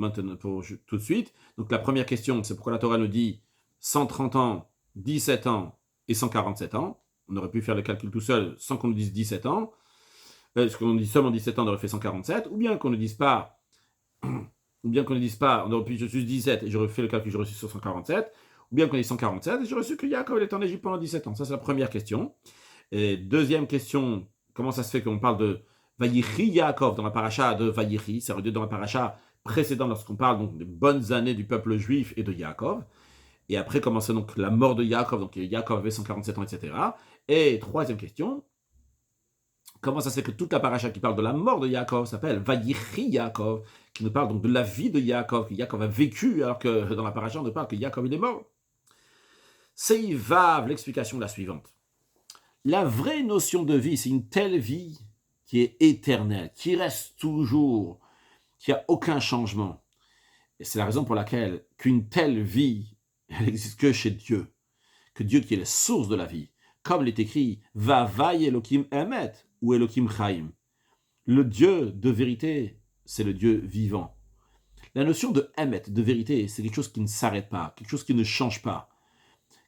tout de suite. Donc, la première question, c'est pourquoi la Torah nous dit 130 ans, 17 ans et 147 ans. On aurait pu faire le calcul tout seul sans qu'on nous dise 17 ans. Parce qu'on nous dit seulement 17 ans, on aurait fait 147. Ou bien qu'on ne dise pas, on aurait pu juste 17 et j'aurais fait le calcul, j'aurais reçu sur 147. Ou bien qu'on ait 147 et j'aurais su que Yaakov est en Égypte pendant 17 ans. Ça, c'est la première question. Et deuxième question, comment ça se fait qu'on parle de Vaïchi Yaakov dans la paracha de Vaïchi, c'est redit dans la paracha précédente lorsqu'on parle donc des bonnes années du peuple juif et de Yaakov. Et après commence donc la mort de Yaakov, donc Yaakov avait 147 ans, etc. Et troisième question, comment ça se fait que toute la paracha qui parle de la mort de Yaakov s'appelle Vaïchi Yaakov, qui nous parle donc de la vie de Yaakov, que Yaakov a vécu, alors que dans la paracha on ne parle que Yaakov il est mort. C'est Vav, l'explication est la suivante. La vraie notion de vie, c'est une telle vie qui est éternelle, qui reste toujours, qui n'a aucun changement. Et c'est la raison pour laquelle qu'une telle vie, elle n'existe que chez Dieu. Que Dieu qui est la source de la vie. Comme il est écrit, Vavaï Elohim Emet ou Elohim Chaim. Le Dieu de vérité, c'est le Dieu vivant. La notion de Emet, de vérité, c'est quelque chose qui ne s'arrête pas, quelque chose qui ne change pas.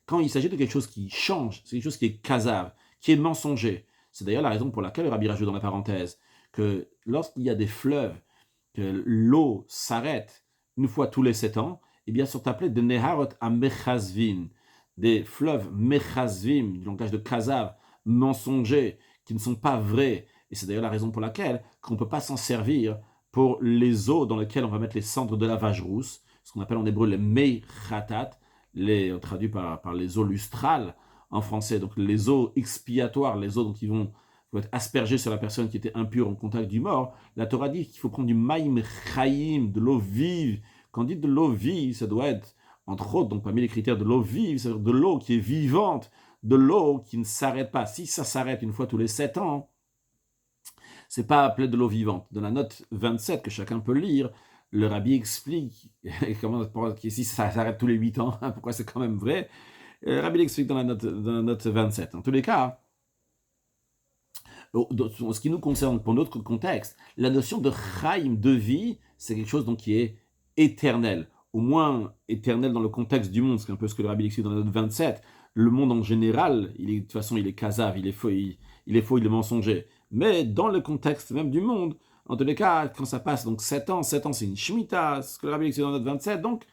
Quand il s'agit de quelque chose qui change, c'est quelque chose qui est kazav, qui est mensonger. C'est d'ailleurs la raison pour laquelle le rabbi rajoute dans la parenthèse que lorsqu'il y a des fleuves, que l'eau s'arrête une fois tous les 7 ans, eh bien sont appelés des neharot à mechazvin, des fleuves mechazvim, du langage de kazav, mensongers, qui ne sont pas vrais. Et c'est d'ailleurs la raison pour laquelle qu'on ne peut pas s'en servir pour les eaux dans lesquelles on va mettre les cendres de la vache rousse, ce qu'on appelle en hébreu les meichatat, traduit par les eaux lustrales en français, donc les eaux expiatoires, les eaux qui vont être aspergées sur la personne qui était impure en contact du mort. La Torah dit qu'il faut prendre du maïm chaim, de l'eau vive. Quand on dit de l'eau vive, ça doit être, entre autres, donc parmi les critères de l'eau vive, c'est-à-dire de l'eau qui est vivante, de l'eau qui ne s'arrête pas. Si ça s'arrête une fois tous les 7 ans, c'est pas appelé de l'eau vivante. Dans la note 27 que chacun peut lire, le rabbi explique comment, si ça s'arrête tous les 8 ans, pourquoi c'est quand même vrai. Le rabbi l'explique dans la note 27. En tous les cas, en ce qui nous concerne, pour notre contexte, la notion de chaim, de vie, c'est quelque chose donc, qui est éternel. au moins éternel dans le contexte du monde, c'est un peu ce que le Rabbi explique dans la note 27. Le monde en général, de toute façon, il est kazav, il est faux, il est faux, il est mensonger. Mais dans le contexte même du monde, en tous les cas, quand ça passe donc 7 ans c'est une shemitah, ce que le Rabbi explique dans la note 27, donc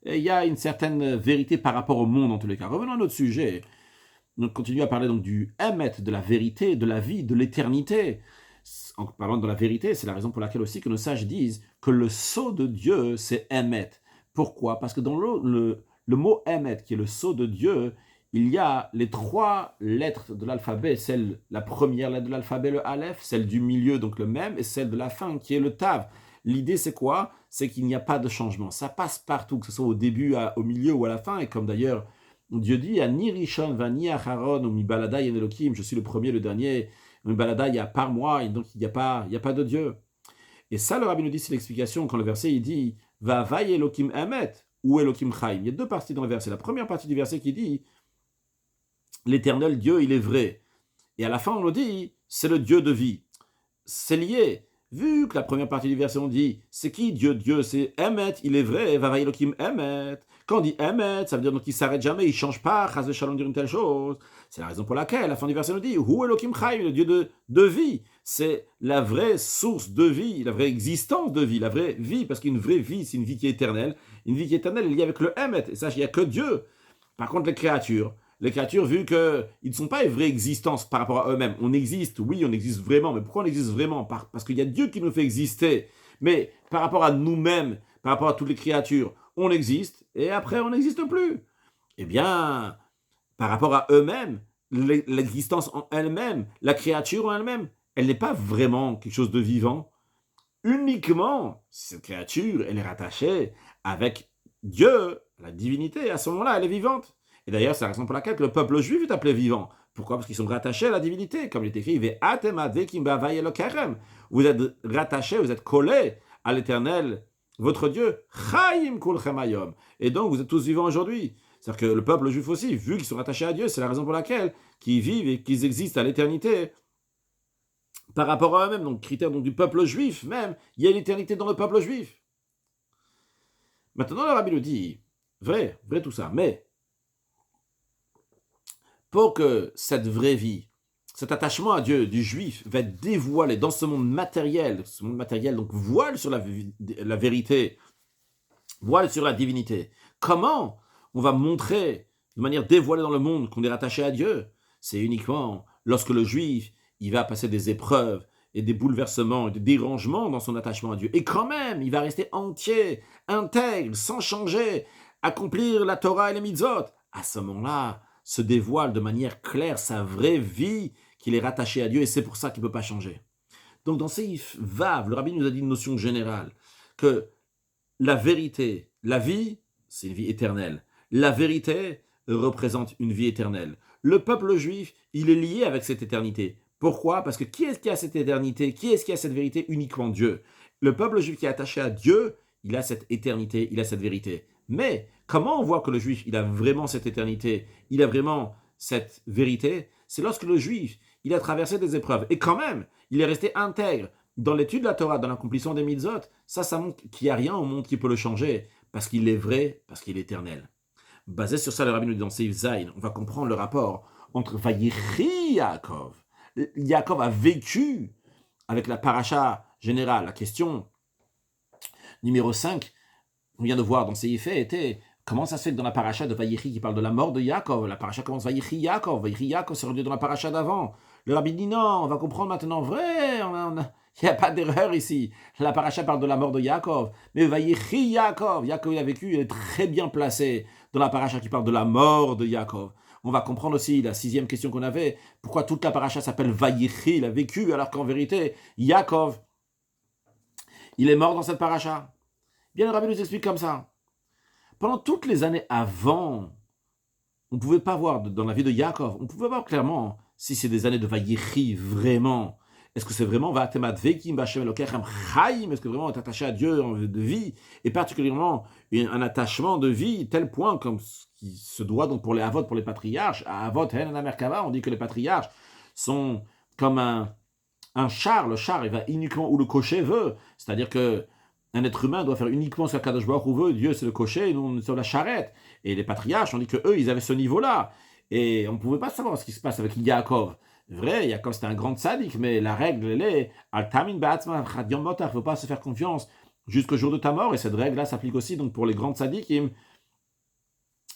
il y a une certaine vérité par rapport au monde en tous les cas. Revenons à notre sujet. On continue à parler donc du Emet, de la vérité, de la vie, de l'éternité. En parlant de la vérité, c'est la raison pour laquelle aussi que nos sages disent que le sceau de Dieu, c'est Emet. Pourquoi? Parce que dans le mot Emet, qui est le sceau de Dieu, il y a les 3 lettres de l'alphabet, la première lettre de l'alphabet, le Aleph, celle du milieu, donc le Mem, et celle de la fin, qui est le Tav. L'idée, c'est quoi? C'est qu'il n'y a pas de changement. Ça passe partout, que ce soit au début, au milieu ou à la fin, et comme d'ailleurs Dieu dit, Ani Rishon, Vani Acharon, ou Mi Balada Yen Elokim, je suis le premier, le dernier, Mi Balada, il y a par moi, et donc il n'y a pas de Dieu. Et ça, le Rabbi nous dit, c'est l'explication, quand le verset, il dit, Va Vaï Elokim Emet, ou Elokim Chaim. Il y a 2 parties dans le verset. La première partie du verset qui dit, l'éternel Dieu, il est vrai. Et à la fin, on le dit, c'est le Dieu de vie. C'est lié. Vu que la première partie du verset, on dit, c'est qui Dieu? Dieu, c'est Emet, il est vrai, Vavaï Elohim Emet. Quand on dit Emet, ça veut dire donc qu'il ne s'arrête jamais, il ne change pas, Chas de Shalom dire une telle chose. C'est la raison pour laquelle, la fin du verset nous dit, Hu Elohim Chaim, le Dieu de vie. C'est la vraie source de vie, la vraie existence de vie, la vraie vie, parce qu'une vraie vie, c'est une vie qui est éternelle. Une vie qui est éternelle, elle est liée avec le Emet. Et ça, il n'y a que Dieu. Par contre, les créatures, vu qu'ils ne sont pas une vraie existence par rapport à eux-mêmes. On existe, oui, on existe vraiment, mais pourquoi on existe vraiment? Parce qu'il y a Dieu qui nous fait exister. Mais par rapport à nous-mêmes, par rapport à toutes les créatures, on existe, et après on n'existe plus. Eh bien, par rapport à eux-mêmes, l'existence en elle-même, la créature en elle-même, elle n'est pas vraiment quelque chose de vivant. Uniquement, si cette créature, elle est rattachée avec Dieu, la divinité, à ce moment-là, elle est vivante. Et d'ailleurs, c'est la raison pour laquelle le peuple juif est appelé vivant. Pourquoi? Parce qu'ils sont rattachés à la divinité. Comme il est écrit, vous êtes rattachés, vous êtes collés à l'éternel, votre Dieu. Et donc, vous êtes tous vivants aujourd'hui. C'est-à-dire que le peuple juif aussi, vu qu'ils sont rattachés à Dieu, c'est la raison pour laquelle ils vivent et qu'ils existent à l'éternité par rapport à eux-mêmes. Donc, critère donc, du peuple juif même, il y a l'éternité dans le peuple juif. Maintenant, le Rabbi le dit, vrai tout ça, mais pour que cette vraie vie, cet attachement à Dieu du juif va être dévoilé dans ce monde matériel donc voile sur la vérité, voile sur la divinité. Comment on va montrer de manière dévoilée dans le monde qu'on est rattaché à Dieu? C'est uniquement lorsque le juif, il va passer des épreuves et des bouleversements et des dérangements dans son attachement à Dieu. Et quand même, il va rester entier, intègre, sans changer, accomplir la Torah et les mitzvot. À ce moment-là, se dévoile de manière claire sa vraie vie, qu'il est rattaché à Dieu, et c'est pour ça qu'il ne peut pas changer. Donc dans Seif Vav, le Rabbi nous a dit une notion générale, que la vérité, la vie, c'est une vie éternelle. La vérité représente une vie éternelle. Le peuple juif, il est lié avec cette éternité. Pourquoi? Parce que qui est-ce qui a cette éternité? Qui est-ce qui a cette vérité? Uniquement Dieu. Le peuple juif qui est attaché à Dieu, il a cette éternité, il a cette vérité. Mais comment on voit que le juif, il a vraiment cette éternité, il a vraiment cette vérité? C'est lorsque le juif, il a traversé des épreuves. Et quand même, il est resté intègre dans l'étude de la Torah, dans l'accomplissement des mitzvot. Ça montre qu'il n'y a rien au monde qui peut le changer, parce qu'il est vrai, parce qu'il est éternel. Basé sur ça, le Rabbi nous dit dans Seif Zayin, on va comprendre le rapport entre Vayichi Yaakov. Yaakov a vécu avec la paracha générale. La question numéro 5, on vient de voir dans ces effets, était comment ça se fait que dans la paracha de Vayichi qui parle de la mort de Yaakov, la paracha commence Vayichi Yaakov c'est revenu dans la paracha d'avant. Le Rabbi dit non, on va comprendre maintenant, vrai, il n'y a pas d'erreur ici. La paracha parle de la mort de Yaakov, mais Vayichi Yaakov, il a vécu, il est très bien placé dans la paracha qui parle de la mort de Yaakov. On va comprendre aussi la 6e question qu'on avait, pourquoi toute la paracha s'appelle Vayichi, il a vécu, alors qu'en vérité, Yaakov, il est mort dans cette paracha. Bien, le Rabbi nous explique comme ça. Pendant toutes les années avant, on ne pouvait pas voir dans la vie de Yaakov, on ne pouvait pas voir clairement si c'est des années de Vayichi vraiment. Est-ce que c'est vraiment est-ce que vraiment on est attaché à Dieu de vie, et particulièrement un attachement de vie tel point comme ce qui se doit donc pour les Avot, pour les patriarches. À Avot, on dit que les patriarches sont comme un char. Le char, il va uniquement où le cocher veut. C'est-à-dire que un être humain doit faire uniquement ce qu'Akadosh Baruch Hu veut. Dieu, c'est le cocher, nous, on est sur la charrette. Et les patriarches, on dit qu'eux, ils avaient ce niveau-là. Et on ne pouvait pas savoir ce qui se passe avec Yaakov. Vrai, Yaakov, c'était un grand tzaddik, mais la règle, elle est Al-Tamin Ba'atzma Chad Yom Motar. Il ne faut pas se faire confiance jusqu'au jour de ta mort. Et cette règle-là s'applique aussi donc, pour les grands tzaddikim.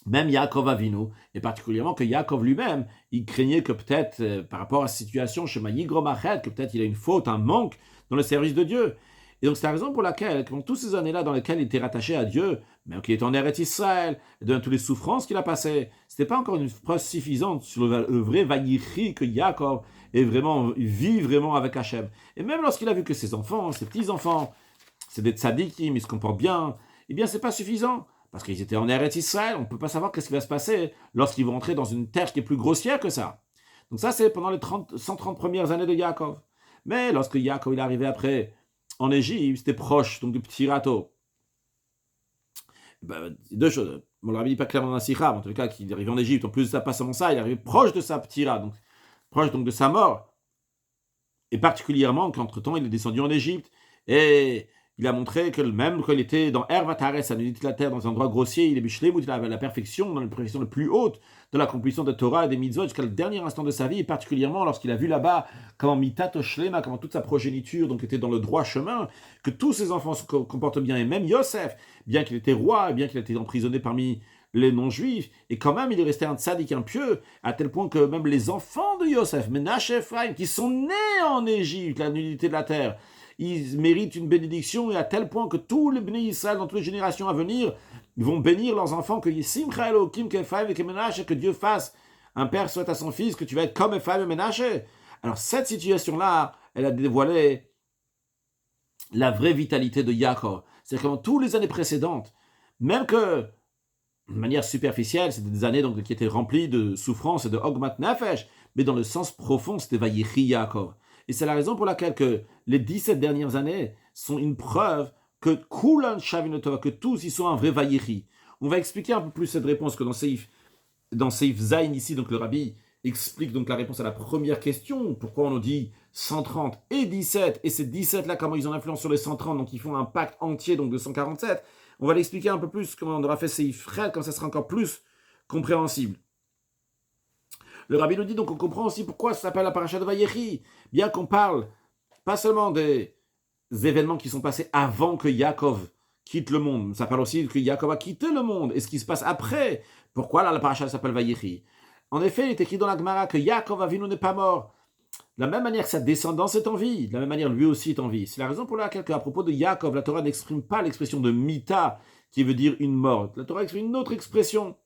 Même Yaakov Avinu, et particulièrement que Yaakov lui-même, il craignait que peut-être, par rapport à cette situation, chez Yigrom Achet, que peut-être il a une faute, un manque dans le service de Dieu. Et donc c'est la raison pour laquelle, pendant toutes ces années-là dans lesquelles il était rattaché à Dieu, même qu'il était en Eretz Israël, dans toutes les souffrances qu'il a passées, ce n'était pas encore une preuve suffisante sur le vrai Vayichi que Yaakov vit vraiment avec Hachem. Et même lorsqu'il a vu que ses enfants, ses petits-enfants, c'est des tzadikim, ils se comportent bien, eh bien c'est pas suffisant. Parce qu'ils étaient en Eretz Israël, on ne peut pas savoir qu'est-ce qui va se passer lorsqu'ils vont entrer dans une terre qui est plus grossière que ça. Donc ça, c'est pendant les 130 premières années de Yaakov. Mais lorsque Yaakov il est arrivé après en Égypte, c'était proche donc du petit râteau. Deux choses. Bon, le rabbi dit pas clairement dans la sikha, mais en tout cas, qu'il est arrivé en Égypte. En plus de ça, pas seulement ça, il est arrivé proche de sa petite donc proche donc de sa mort. Et particulièrement qu'entre-temps, il est descendu en Égypte. Et il a montré que même quand il était dans Ervatares, à l'unité de la terre, dans un endroit grossier, il est bichlem, il avait la perfection, dans la perfection la plus haute de l'accomplissement de Torah et des mitzvot jusqu'à le dernier instant de sa vie, et particulièrement lorsqu'il a vu là-bas comment Mitato Shlema, comment toute sa progéniture donc était dans le droit chemin, que tous ses enfants se comportent bien, et même Yosef, bien qu'il était roi, et bien qu'il était emprisonné parmi les non-juifs, et quand même il est resté un tzaddik impieux, à tel point que même les enfants de Yosef, Menaché, Ephraim, qui sont nés en Égypte, la nudité de la terre, ils méritent une bénédiction, et à tel point que tous les Bnei Israël, dans toutes les générations à venir, vont bénir leurs enfants, que Simcha Elohim, Ephraim et Menaché, que Dieu fasse, un père souhaite à son fils, que tu vas être comme Ephraim et Menaché. Alors cette situation-là, elle a dévoilé la vraie vitalité de Yaakov. C'est-à-dire que dans toutes les années précédentes, même que, de manière superficielle, c'était des années donc, qui étaient remplies de souffrance et de Hogmat Nefesh, mais dans le sens profond, c'était Vayichi Yaakov. Et c'est la raison pour laquelle que les 17 dernières années sont une preuve que Kulan Shavinotova, que tous ils sont un vrai Vayichi. On va expliquer un peu plus cette réponse que dans Seif Zain ici, donc le rabbi explique donc la réponse à la première question, pourquoi on nous dit 130 et 17, et ces 17-là, comment ils ont influence sur les 130, donc ils font un pacte entier donc de 147. On va l'expliquer un peu plus, comment on aura fait Seif Red, comme ça sera encore plus compréhensible. Le rabbi nous dit donc on comprend aussi pourquoi ça s'appelle la paracha de Vayechi, bien qu'on parle pas seulement des événements qui sont passés avant que Yaakov quitte le monde, ça parle aussi que Yaakov a quitté le monde et ce qui se passe après. Pourquoi là la paracha s'appelle Vayechi? En effet, il est écrit dans la Gemara que Yaakov Avinu n'est pas mort. De la même manière que sa descendance est en vie, de la même manière lui aussi est en vie. C'est la raison pour laquelle à propos de Yaakov, la Torah n'exprime pas l'expression de Mita qui veut dire une mort. La Torah exprime une autre expression.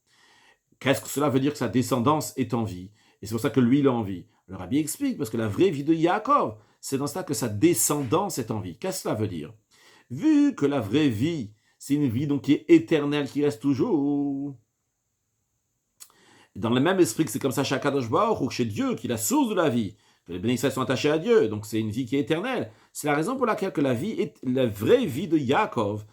Qu'est-ce que cela veut dire que sa descendance est en vie? Et c'est pour ça que lui, il a envie. Le rabbi explique, parce que la vraie vie de Yaakov, c'est dans cela que sa descendance est en vie. Qu'est-ce que cela veut dire? Vu que la vraie vie, c'est une vie donc qui est éternelle, qui reste toujours. Dans le même esprit que c'est comme ça chez Akadosh Baruch Hu, chez Dieu, qui est la source de la vie, que les bénédictions sont attachées à Dieu, donc c'est une vie qui est éternelle. C'est la raison pour laquelle que la vraie vie de Yaakov,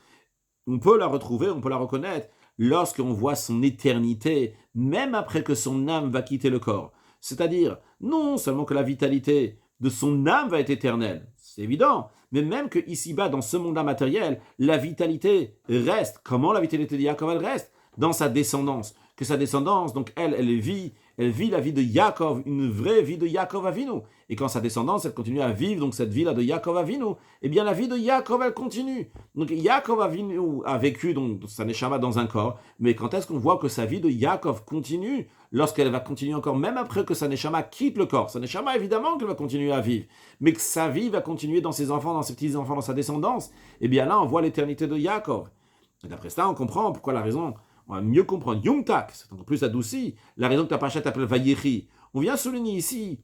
on peut la retrouver, on peut la reconnaître, lorsqu'on voit son éternité, même après que son âme va quitter le corps. C'est-à-dire, non seulement que la vitalité de son âme va être éternelle, c'est évident, mais même que ici-bas, dans ce monde-là matériel, la vitalité reste. Comment la vitalité de Yaakov, elle reste? Dans sa descendance. Que sa descendance, donc elle vit la vie de Yaakov, une vraie vie de Yaakov Avinu. Et quand sa descendance, elle continue à vivre donc cette vie-là de Yaakov Avinu, eh bien la vie de Yaakov, elle continue. Donc Yaakov Avinu a vécu donc sa neshama dans un corps, mais quand est-ce qu'on voit que sa vie de Yaakov continue? Lorsqu'elle va continuer encore, même après que sa neshama quitte le corps. Sa neshama, évidemment qu'elle va continuer à vivre, mais que sa vie va continuer dans ses enfants, dans ses petits-enfants, dans sa descendance, eh bien là, on voit l'éternité de Yaakov. Et d'après cela, on comprend pourquoi la raison... On va mieux comprendre. Yumtak, c'est encore plus adouci. La raison que la paracha t'appelle Vayechi. On vient souligner ici,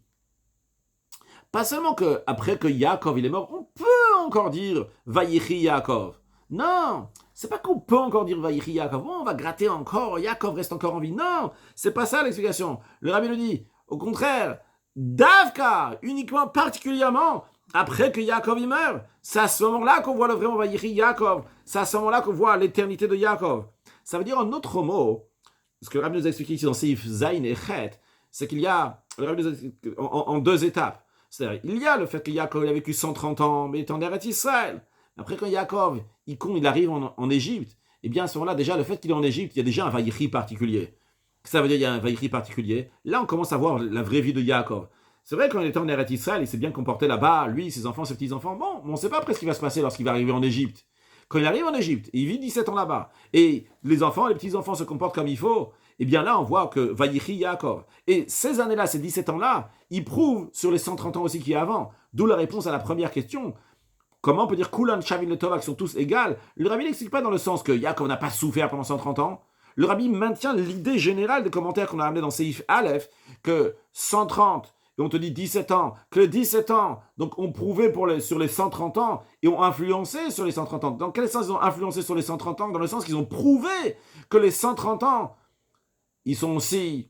pas seulement que après que Yaakov il est mort, on peut encore dire Vayechi Yaakov. Non, c'est pas qu'on peut encore dire Vayechi Yaakov. On va gratter encore. Yaakov reste encore en vie. Non, c'est pas ça l'explication. Le rabbi nous dit, au contraire, Davka, uniquement, particulièrement, après que Yaakov il meurt, c'est à ce moment-là qu'on voit le vraiment Vayechi Yaakov. C'est à ce moment-là qu'on voit l'éternité de Yaakov. Ça veut dire en autre mot, ce que le rabbi nous a expliqué ici dans Seif Zain et Chet, c'est qu'il y a, le rabbi nous a expliqué en deux étapes. C'est-à-dire, il y a le fait que Yaakov a vécu 130 ans, mais il est en Eretz Israël. Après, quand Yaakov, il arrive en Égypte, eh bien, à ce moment-là, déjà, le fait qu'il est en Égypte, il y a déjà un vaïchi particulier. Ça veut dire qu'il y a un vaïchi particulier. Là, on commence à voir la vraie vie de Yaakov. C'est vrai qu'en étant en Eretz Israël, il s'est bien comporté là-bas, lui, ses enfants, ses petits-enfants. Bon, on ne sait pas après ce qui va se passer lorsqu'il va arriver en Égypte. Quand il arrive en Égypte, il vit 17 ans là-bas, et les enfants, les petits-enfants se comportent comme il faut, eh bien là, on voit que Vayichi Yaakov. Et ces années-là, ces 17 ans-là, ils prouvent sur les 130 ans aussi qu'il y a avant. D'où la réponse à la première question. Comment on peut dire Kulan, Shavin, le Tova, qui sont tous égales? Le rabbi n'explique pas dans le sens que Yaakov n'a pas souffert pendant 130 ans. Le rabbi maintient l'idée générale des commentaires qu'on a ramenés dans Seif Aleph, que 130, et on te dit 17 ans, que les 17 ans, donc ont prouvé sur les 130 ans, et ont influencé sur les 130 ans. Dans quel sens ils ont influencé sur les 130 ans? Dans le sens qu'ils ont prouvé que les 130 ans, ils sont aussi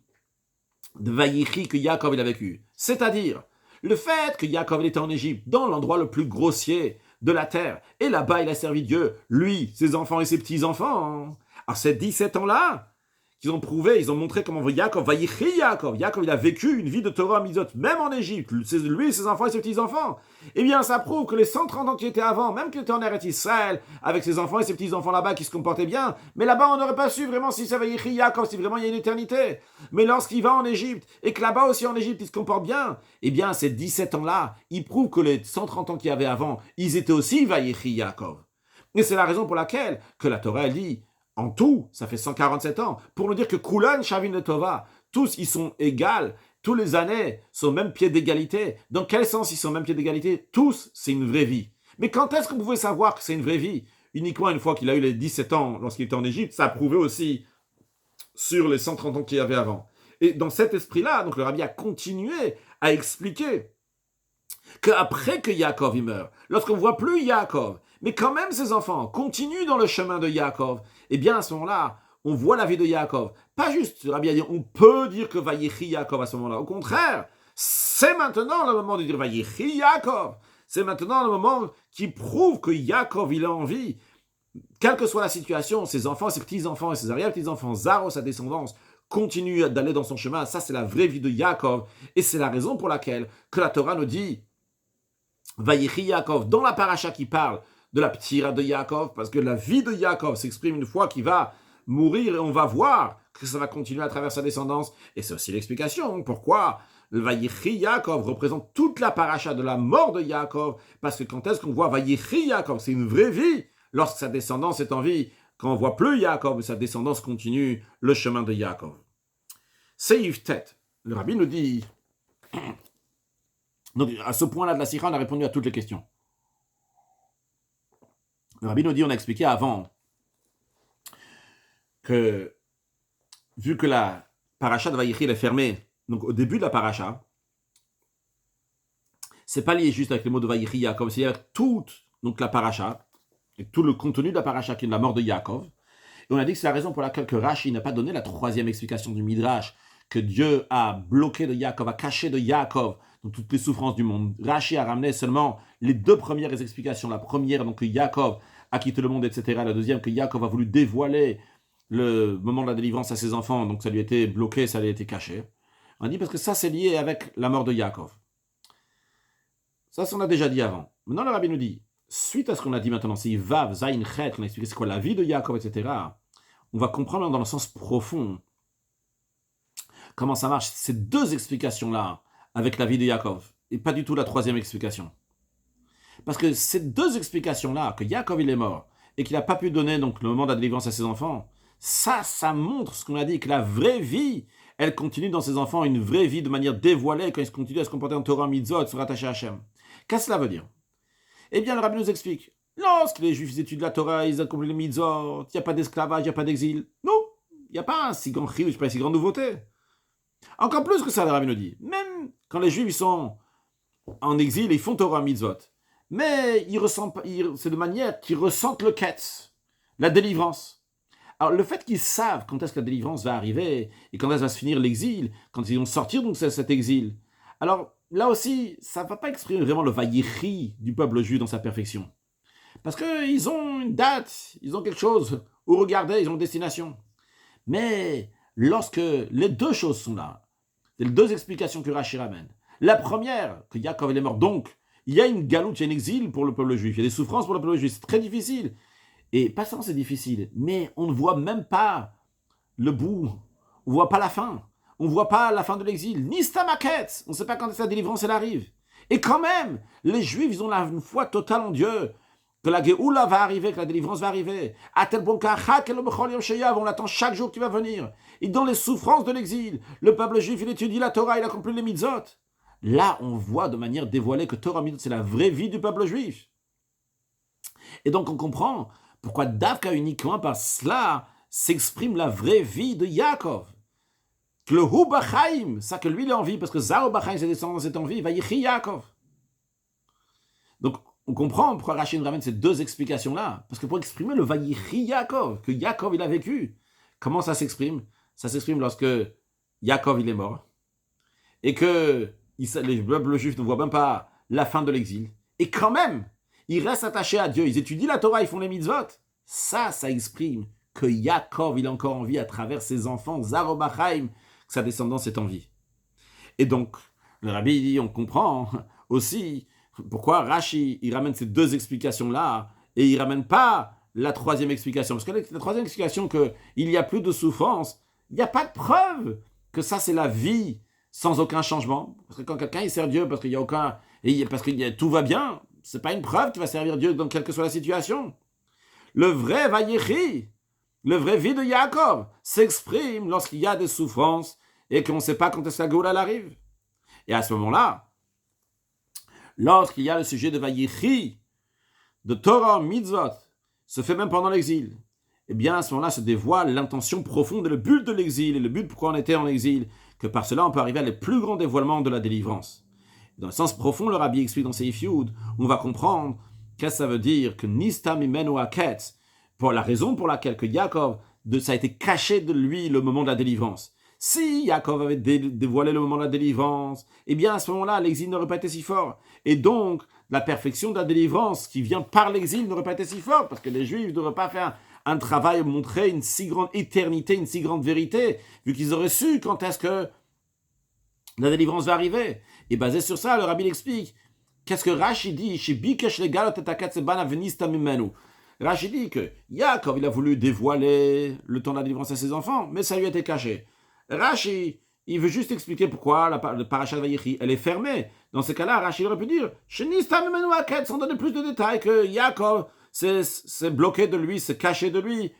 de Vayichi que Yaakov il a vécu. C'est-à-dire, le fait que Yaakov était en Égypte, dans l'endroit le plus grossier de la terre, et là-bas il a servi Dieu, lui, ses enfants et ses petits-enfants. Alors ces 17 ans-là, qu'ils ont prouvé, ils ont montré comment Yaakov, Vayichi Yaakov, Yaakov il a vécu une vie de Torah Mitzvot, même en Égypte, lui, ses enfants et ses petits-enfants. Eh bien ça prouve que les 130 ans qui étaient avant, même qu'il était en Eretz Israël, avec ses enfants et ses petits-enfants là-bas qui se comportaient bien, mais là-bas on n'aurait pas su vraiment si c'est Vayichi Yaakov, si vraiment il y a une éternité. Mais lorsqu'il va en Égypte, et que là-bas aussi en Égypte il se comporte bien, eh bien ces 17 ans-là, ils prouvent que les 130 ans qu'il y avait avant, ils étaient aussi Vayichi Yaakov. Et c'est la raison pour laquelle que la Torah elle dit, en tout, ça fait 147 ans, pour nous dire que Kulan, Shavin et Tova, tous ils sont égaux, tous les années sont au même pied d'égalité. Dans quel sens ils sont au même pied d'égalité? Tous, c'est une vraie vie. Mais quand est-ce que vous pouvez savoir que c'est une vraie vie? Uniquement une fois qu'il a eu les 17 ans lorsqu'il était en Égypte, ça a prouvé aussi sur les 130 ans qu'il y avait avant. Et dans cet esprit-là, donc le rabbi a continué à expliquer qu'après que Yaakov il meurt, lorsqu'on ne voit plus Yaakov, mais quand même ses enfants continuent dans le chemin de Yaakov, eh bien à ce moment-là, on voit la vie de Yaakov. Pas juste, Rabbi a dit, on peut dire que Vayichi Yaakov à ce moment-là. Au contraire, c'est maintenant le moment de dire Vayichi Yaakov. C'est maintenant le moment qui prouve que Yaakov, il a envie, quelle que soit la situation, ses enfants, ses petits-enfants et ses arrière-petits-enfants, Zaro, sa descendance, continuent d'aller dans son chemin. Ça, c'est la vraie vie de Yaakov. Et c'est la raison pour laquelle que la Torah nous dit Vayichi Yaakov, dans la paracha qui parle de la ptira de Yaakov, parce que la vie de Yaakov s'exprime une fois qu'il va mourir, et on va voir que ça va continuer à travers sa descendance. Et c'est aussi l'explication pourquoi le Vayichi Yaakov représente toute la paracha de la mort de Yaakov, parce que quand est-ce qu'on voit Vayichi Yaakov, c'est une vraie vie, lorsque sa descendance est en vie. Quand on ne voit plus Yaakov, sa descendance continue le chemin de Yaakov. Seif Tet, le rabbi nous dit... Donc, à ce point-là de la sikha, on a répondu à toutes les questions. Le rabbi nous dit, on a expliqué avant que, vu que la paracha de Vayichi est fermée, donc au début de la paracha, c'est pas lié juste avec les mots de Vayichi Yaakov, c'est avec toute donc, la paracha, et tout le contenu de la paracha qui est la mort de Yaakov. Et on a dit que c'est la raison pour laquelle que Rashi n'a pas donné la troisième explication du Midrash, que Dieu a bloqué de Yaakov, a caché de Yaakov dans toutes les souffrances du monde. Rashi a ramené seulement les deux premières explications. La première, donc que Yaakov a quitté le monde, etc. La deuxième, que Yaakov a voulu dévoiler le moment de la délivrance à ses enfants, donc ça lui a été bloqué, ça lui a été caché. On a dit parce que ça, c'est lié avec la mort de Yaakov. Ça, on a déjà dit avant. Maintenant, le rabbi nous dit, suite à ce qu'on a dit maintenant, c'est Vav, Zayin, Chet, qu'on a expliqué c'est quoi la vie de Yaakov, etc., on va comprendre dans le sens profond comment ça marche, ces deux explications-là avec la vie de Yaakov, et pas du tout la troisième explication. Parce que ces deux explications-là, que Yaakov il est mort, et qu'il n'a pas pu donner donc, le moment de la délivrance à ses enfants, ça montre ce qu'on a dit, que la vraie vie, elle continue dans ses enfants, une vraie vie de manière dévoilée, quand ils continuent à se comporter en Torah Mitzvot, se rattacher à Hachem. Qu'est-ce que cela veut dire? Eh bien, le rabbi nous explique, lorsque les Juifs étudient la Torah, ils accomplissent les Mitzvot, il n'y a pas d'esclavage, il n'y a pas d'exil. Non, il n'y a pas un si grand chiyuv, pas une si grande nouveauté. Encore plus que ça, le rabbi nous dit. Même quand les Juifs ils sont en exil, ils font Torah Mitzvot. Mais c'est de manière qu'ils ressentent le ketz, la délivrance. Alors le fait qu'ils savent quand est-ce que la délivrance va arriver et quand est-ce va se finir l'exil, quand ils vont sortir donc de cet exil, alors là aussi, ça ne va pas exprimer vraiment le vayichi du peuple juif dans sa perfection. Parce qu'ils ont une date, ils ont quelque chose où regarder, ils ont une destination. Mais lorsque les deux choses sont là, c'est les deux explications que Rashi ramène. La première, que Yaakov est mort, donc il y a une galoute, il y a un exil pour le peuple juif, il y a des souffrances pour le peuple juif, c'est très difficile. Et pas seulement c'est difficile, mais on ne voit même pas le bout, on ne voit pas la fin. On ne voit pas la fin de l'exil, ni Stamaket, on ne sait pas quand la délivrance elle arrive. Et quand même, les Juifs, ils ont la foi totale en Dieu, que la Géoula va arriver, que la délivrance va arriver. À tel point on attend chaque jour qu'il va venir. Et dans les souffrances de l'exil, le peuple juif, il étudie la Torah, il accomplit les mitzvot. Là, on voit de manière dévoilée que Torah mitzvot, c'est la vraie vie du peuple juif. Et donc, on comprend pourquoi Davka uniquement par cela s'exprime la vraie vie de Yaakov. Que le Hu Bachaim, ça que lui il a envie, parce que Zao Bachaim, ses descendants, c'est envie, va Yichi Yaakov. Donc, on comprend pourquoi Rachid ramène ces deux explications-là. Parce que pour exprimer le Vayichi Yaakov, que Yaakov il a vécu, comment ça s'exprime? Ça s'exprime lorsque Yaakov il est mort, et que les peuples juifs ne voient même pas la fin de l'exil, et quand même, ils restent attachés à Dieu, ils étudient la Torah, ils font les mitzvot. Ça exprime que Yaakov il a encore en vie à travers ses enfants, Zaro Bachaim, que sa descendance est en vie. Et donc, le rabbi dit, on comprend aussi pourquoi Rashi il ramène ces deux explications-là et il ne ramène pas la troisième explication. Parce que la troisième explication qu'il n'y a plus de souffrance, il n'y a pas de preuve que ça c'est la vie sans aucun changement. Parce que quand quelqu'un il sert Dieu parce qu'il y a aucun, parce que tout va bien, c'est pas une preuve qu'il va servir Dieu dans quelle que soit la situation. Le vrai Vayechi, le vrai vie de Yaakov s'exprime lorsqu'il y a des souffrances et qu'on ne sait pas quand est-ce que la Géoula arrive. Et à ce moment-là, lorsqu'il y a le sujet de Vayechi, de Torah, mitzvot, se fait même pendant l'exil, eh bien à ce moment-là se dévoile l'intention profonde et le but de l'exil, et le but pourquoi on était en exil, que par cela on peut arriver à les plus grands dévoilements de la délivrance. Dans le sens profond, le rabbi explique dans Seif Yud, on va comprendre qu'est-ce que ça veut dire que Nista Mimenu Aketz, pour la raison pour laquelle que Yaakov, ça a été caché de lui le moment de la délivrance. Si Yaakov avait dévoilé le moment de la délivrance, eh bien à ce moment-là, l'exil n'aurait pas été si fort. Et donc, la perfection de la délivrance qui vient par l'exil n'aurait pas été si forte, parce que les Juifs n'auraient pas fait un travail, montrer une si grande éternité, une si grande vérité, vu qu'ils auraient su quand est-ce que la délivrance va arriver. Et basé sur ça, le rabbi explique, qu'est-ce que Rashi dit Rashi dit que Yaakov, il a voulu dévoiler le temps de la délivrance à ses enfants, mais ça lui a été caché. Rashi, il veut juste expliquer pourquoi le parashat de Vayechi, elle est fermée. Dans ce cas-là, Rashi aurait pu dire, sans donner plus de détails, que Yaakov s'est bloqué de lui, s'est caché de lui,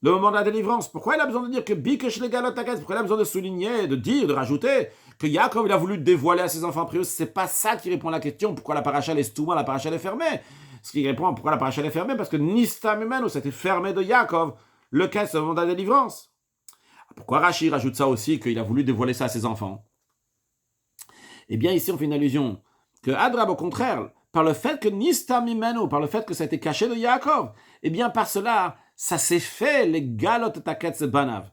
le moment de la délivrance. Pourquoi il a besoin de dire que Bikesh le galot taketz? Pourquoi il a besoin de souligner, de dire, de rajouter que Yaakov, il a voulu dévoiler à ses enfants prius? C'est pas ça qui répond à la question, pourquoi la parasha est stouma, la parasha est fermée. Ce qui répond pourquoi la parasha est fermée, parce que Nista Mimenu, c'était fermé de Yaakov, le cas, c'est le moment de la délivrance. Pourquoi Rashi rajoute ça aussi, qu'il a voulu dévoiler ça à ses enfants? Eh bien, ici, on fait une allusion que Adrab, au contraire, par le fait que Nista Mimenu, par le fait que ça a été caché de Yaakov, eh bien, par cela, ça s'est fait, les galot taketz banav.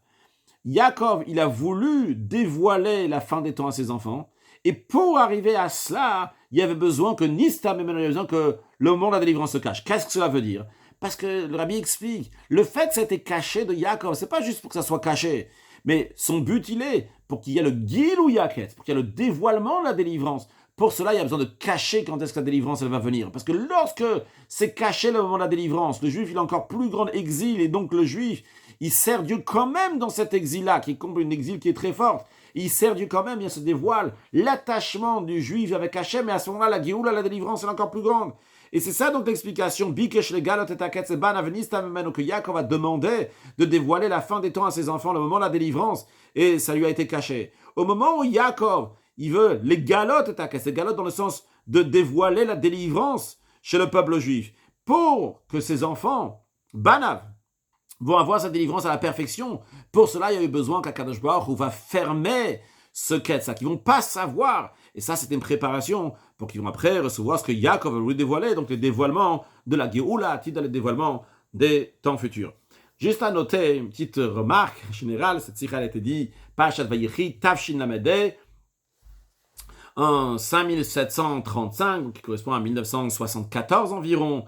Yaakov, il a voulu dévoiler la fin des temps à ses enfants, et pour arriver à cela, il y avait besoin que Nista Mimenu, il y avait besoin que le moment de la délivrance se cache. Qu'est-ce que cela veut dire? Parce que le rabbi explique, le fait que ça a été caché de Yaakov, c'est pas juste pour que ça soit caché, mais son but il est pour qu'il y ait le Gilou Yaket, pour qu'il y ait le dévoilement de la délivrance. Pour cela, il y a besoin de cacher quand est-ce que la délivrance elle va venir. Parce que lorsque c'est caché le moment de la délivrance, le juif il a encore plus grand exil, et donc le juif, il sert Dieu quand même dans cet exil-là, qui est comme une exil qui est très forte. Il sert Dieu quand même, il se dévoile l'attachement du juif avec Hachem, mais à ce moment-là, la Géoula, la délivrance, elle est encore plus grande. Et c'est ça donc l'explication, Bikesh le galot et taketz ban avenista memenu, que Yaakov a demandé de dévoiler la fin des temps à ses enfants, le moment de la délivrance, et ça lui a été caché. Au moment où Yaakov, il veut les galotes et taketz, les galotes dans le sens de dévoiler la délivrance chez le peuple juif, pour que ses enfants, Banav, vont avoir sa délivrance à la perfection. Pour cela, il y a eu besoin qu'Akadosh Baruch Hu va fermer ce quête, ça, qu'ils vont pas savoir. Et ça, c'était une préparation pour qu'ils vont après recevoir ce que Yaakov a voulu dévoiler, donc le dévoilement de la Géoula, le dévoilement des temps futurs. Juste à noter une petite remarque générale, cette sikha a été dit, Parashat Vayechi, Tafshin Lamedeh, en 5735, qui correspond à 1974 environ.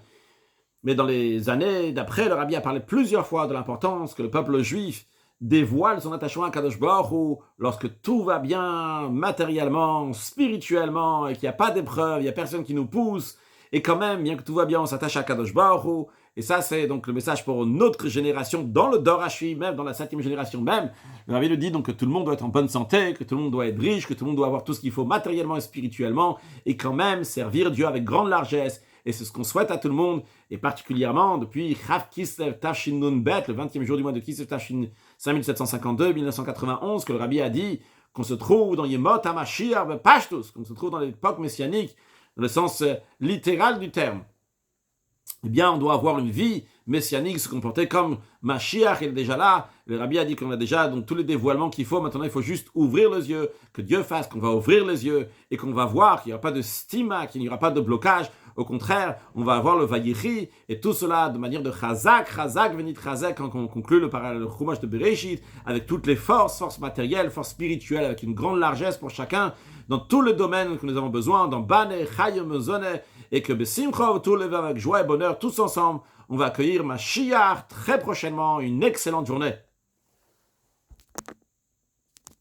Mais dans les années d'après, le rabbi a parlé plusieurs fois de l'importance que le peuple juif dévoile son attachement à Kadosh Baruch Hu, lorsque tout va bien matériellement, spirituellement, et qu'il n'y a pas d'épreuve, il n'y a personne qui nous pousse, et quand même, bien que tout va bien, on s'attache à Kadosh Baruch Hu. Et ça, c'est donc le message pour notre génération, dans le Dor Hashi, même dans la 7e génération même. Le Rabbi nous dit donc que tout le monde doit être en bonne santé, que tout le monde doit être riche, que tout le monde doit avoir tout ce qu'il faut matériellement et spirituellement, et quand même servir Dieu avec grande largesse. Et c'est ce qu'on souhaite à tout le monde, et particulièrement depuis Chav Kislev Tafshin Nun Bet, le 20e jour du mois de Kislev Tafshin 5752-1991, que le Rabbi a dit qu'on se trouve dans Yemot HaMashiach Pashtus, qu'on se trouve dans l'époque messianique, dans le sens littéral du terme. Eh bien, on doit avoir une vie messianique, se comporter comme Mashiach, il est déjà là. Le Rabbi a dit qu'on a déjà donc, tous les dévoilements qu'il faut. Maintenant, il faut juste ouvrir les yeux, que Dieu fasse qu'on va ouvrir les yeux et qu'on va voir qu'il n'y aura pas de stima, qu'il n'y aura pas de blocage. Au contraire, on va avoir le Vayichi et tout cela de manière de Chazak, Venit Chazak, quand on conclut le Chumash de Bereshit, avec toutes les forces matérielles, forces spirituelles, avec une grande largesse pour chacun, dans tous les domaines que nous avons besoin, dans Bane, Chayim, Zone, et que Besimchov, tout le avec joie et bonheur, tous ensemble, on va accueillir Mashiach très prochainement. Une excellente journée.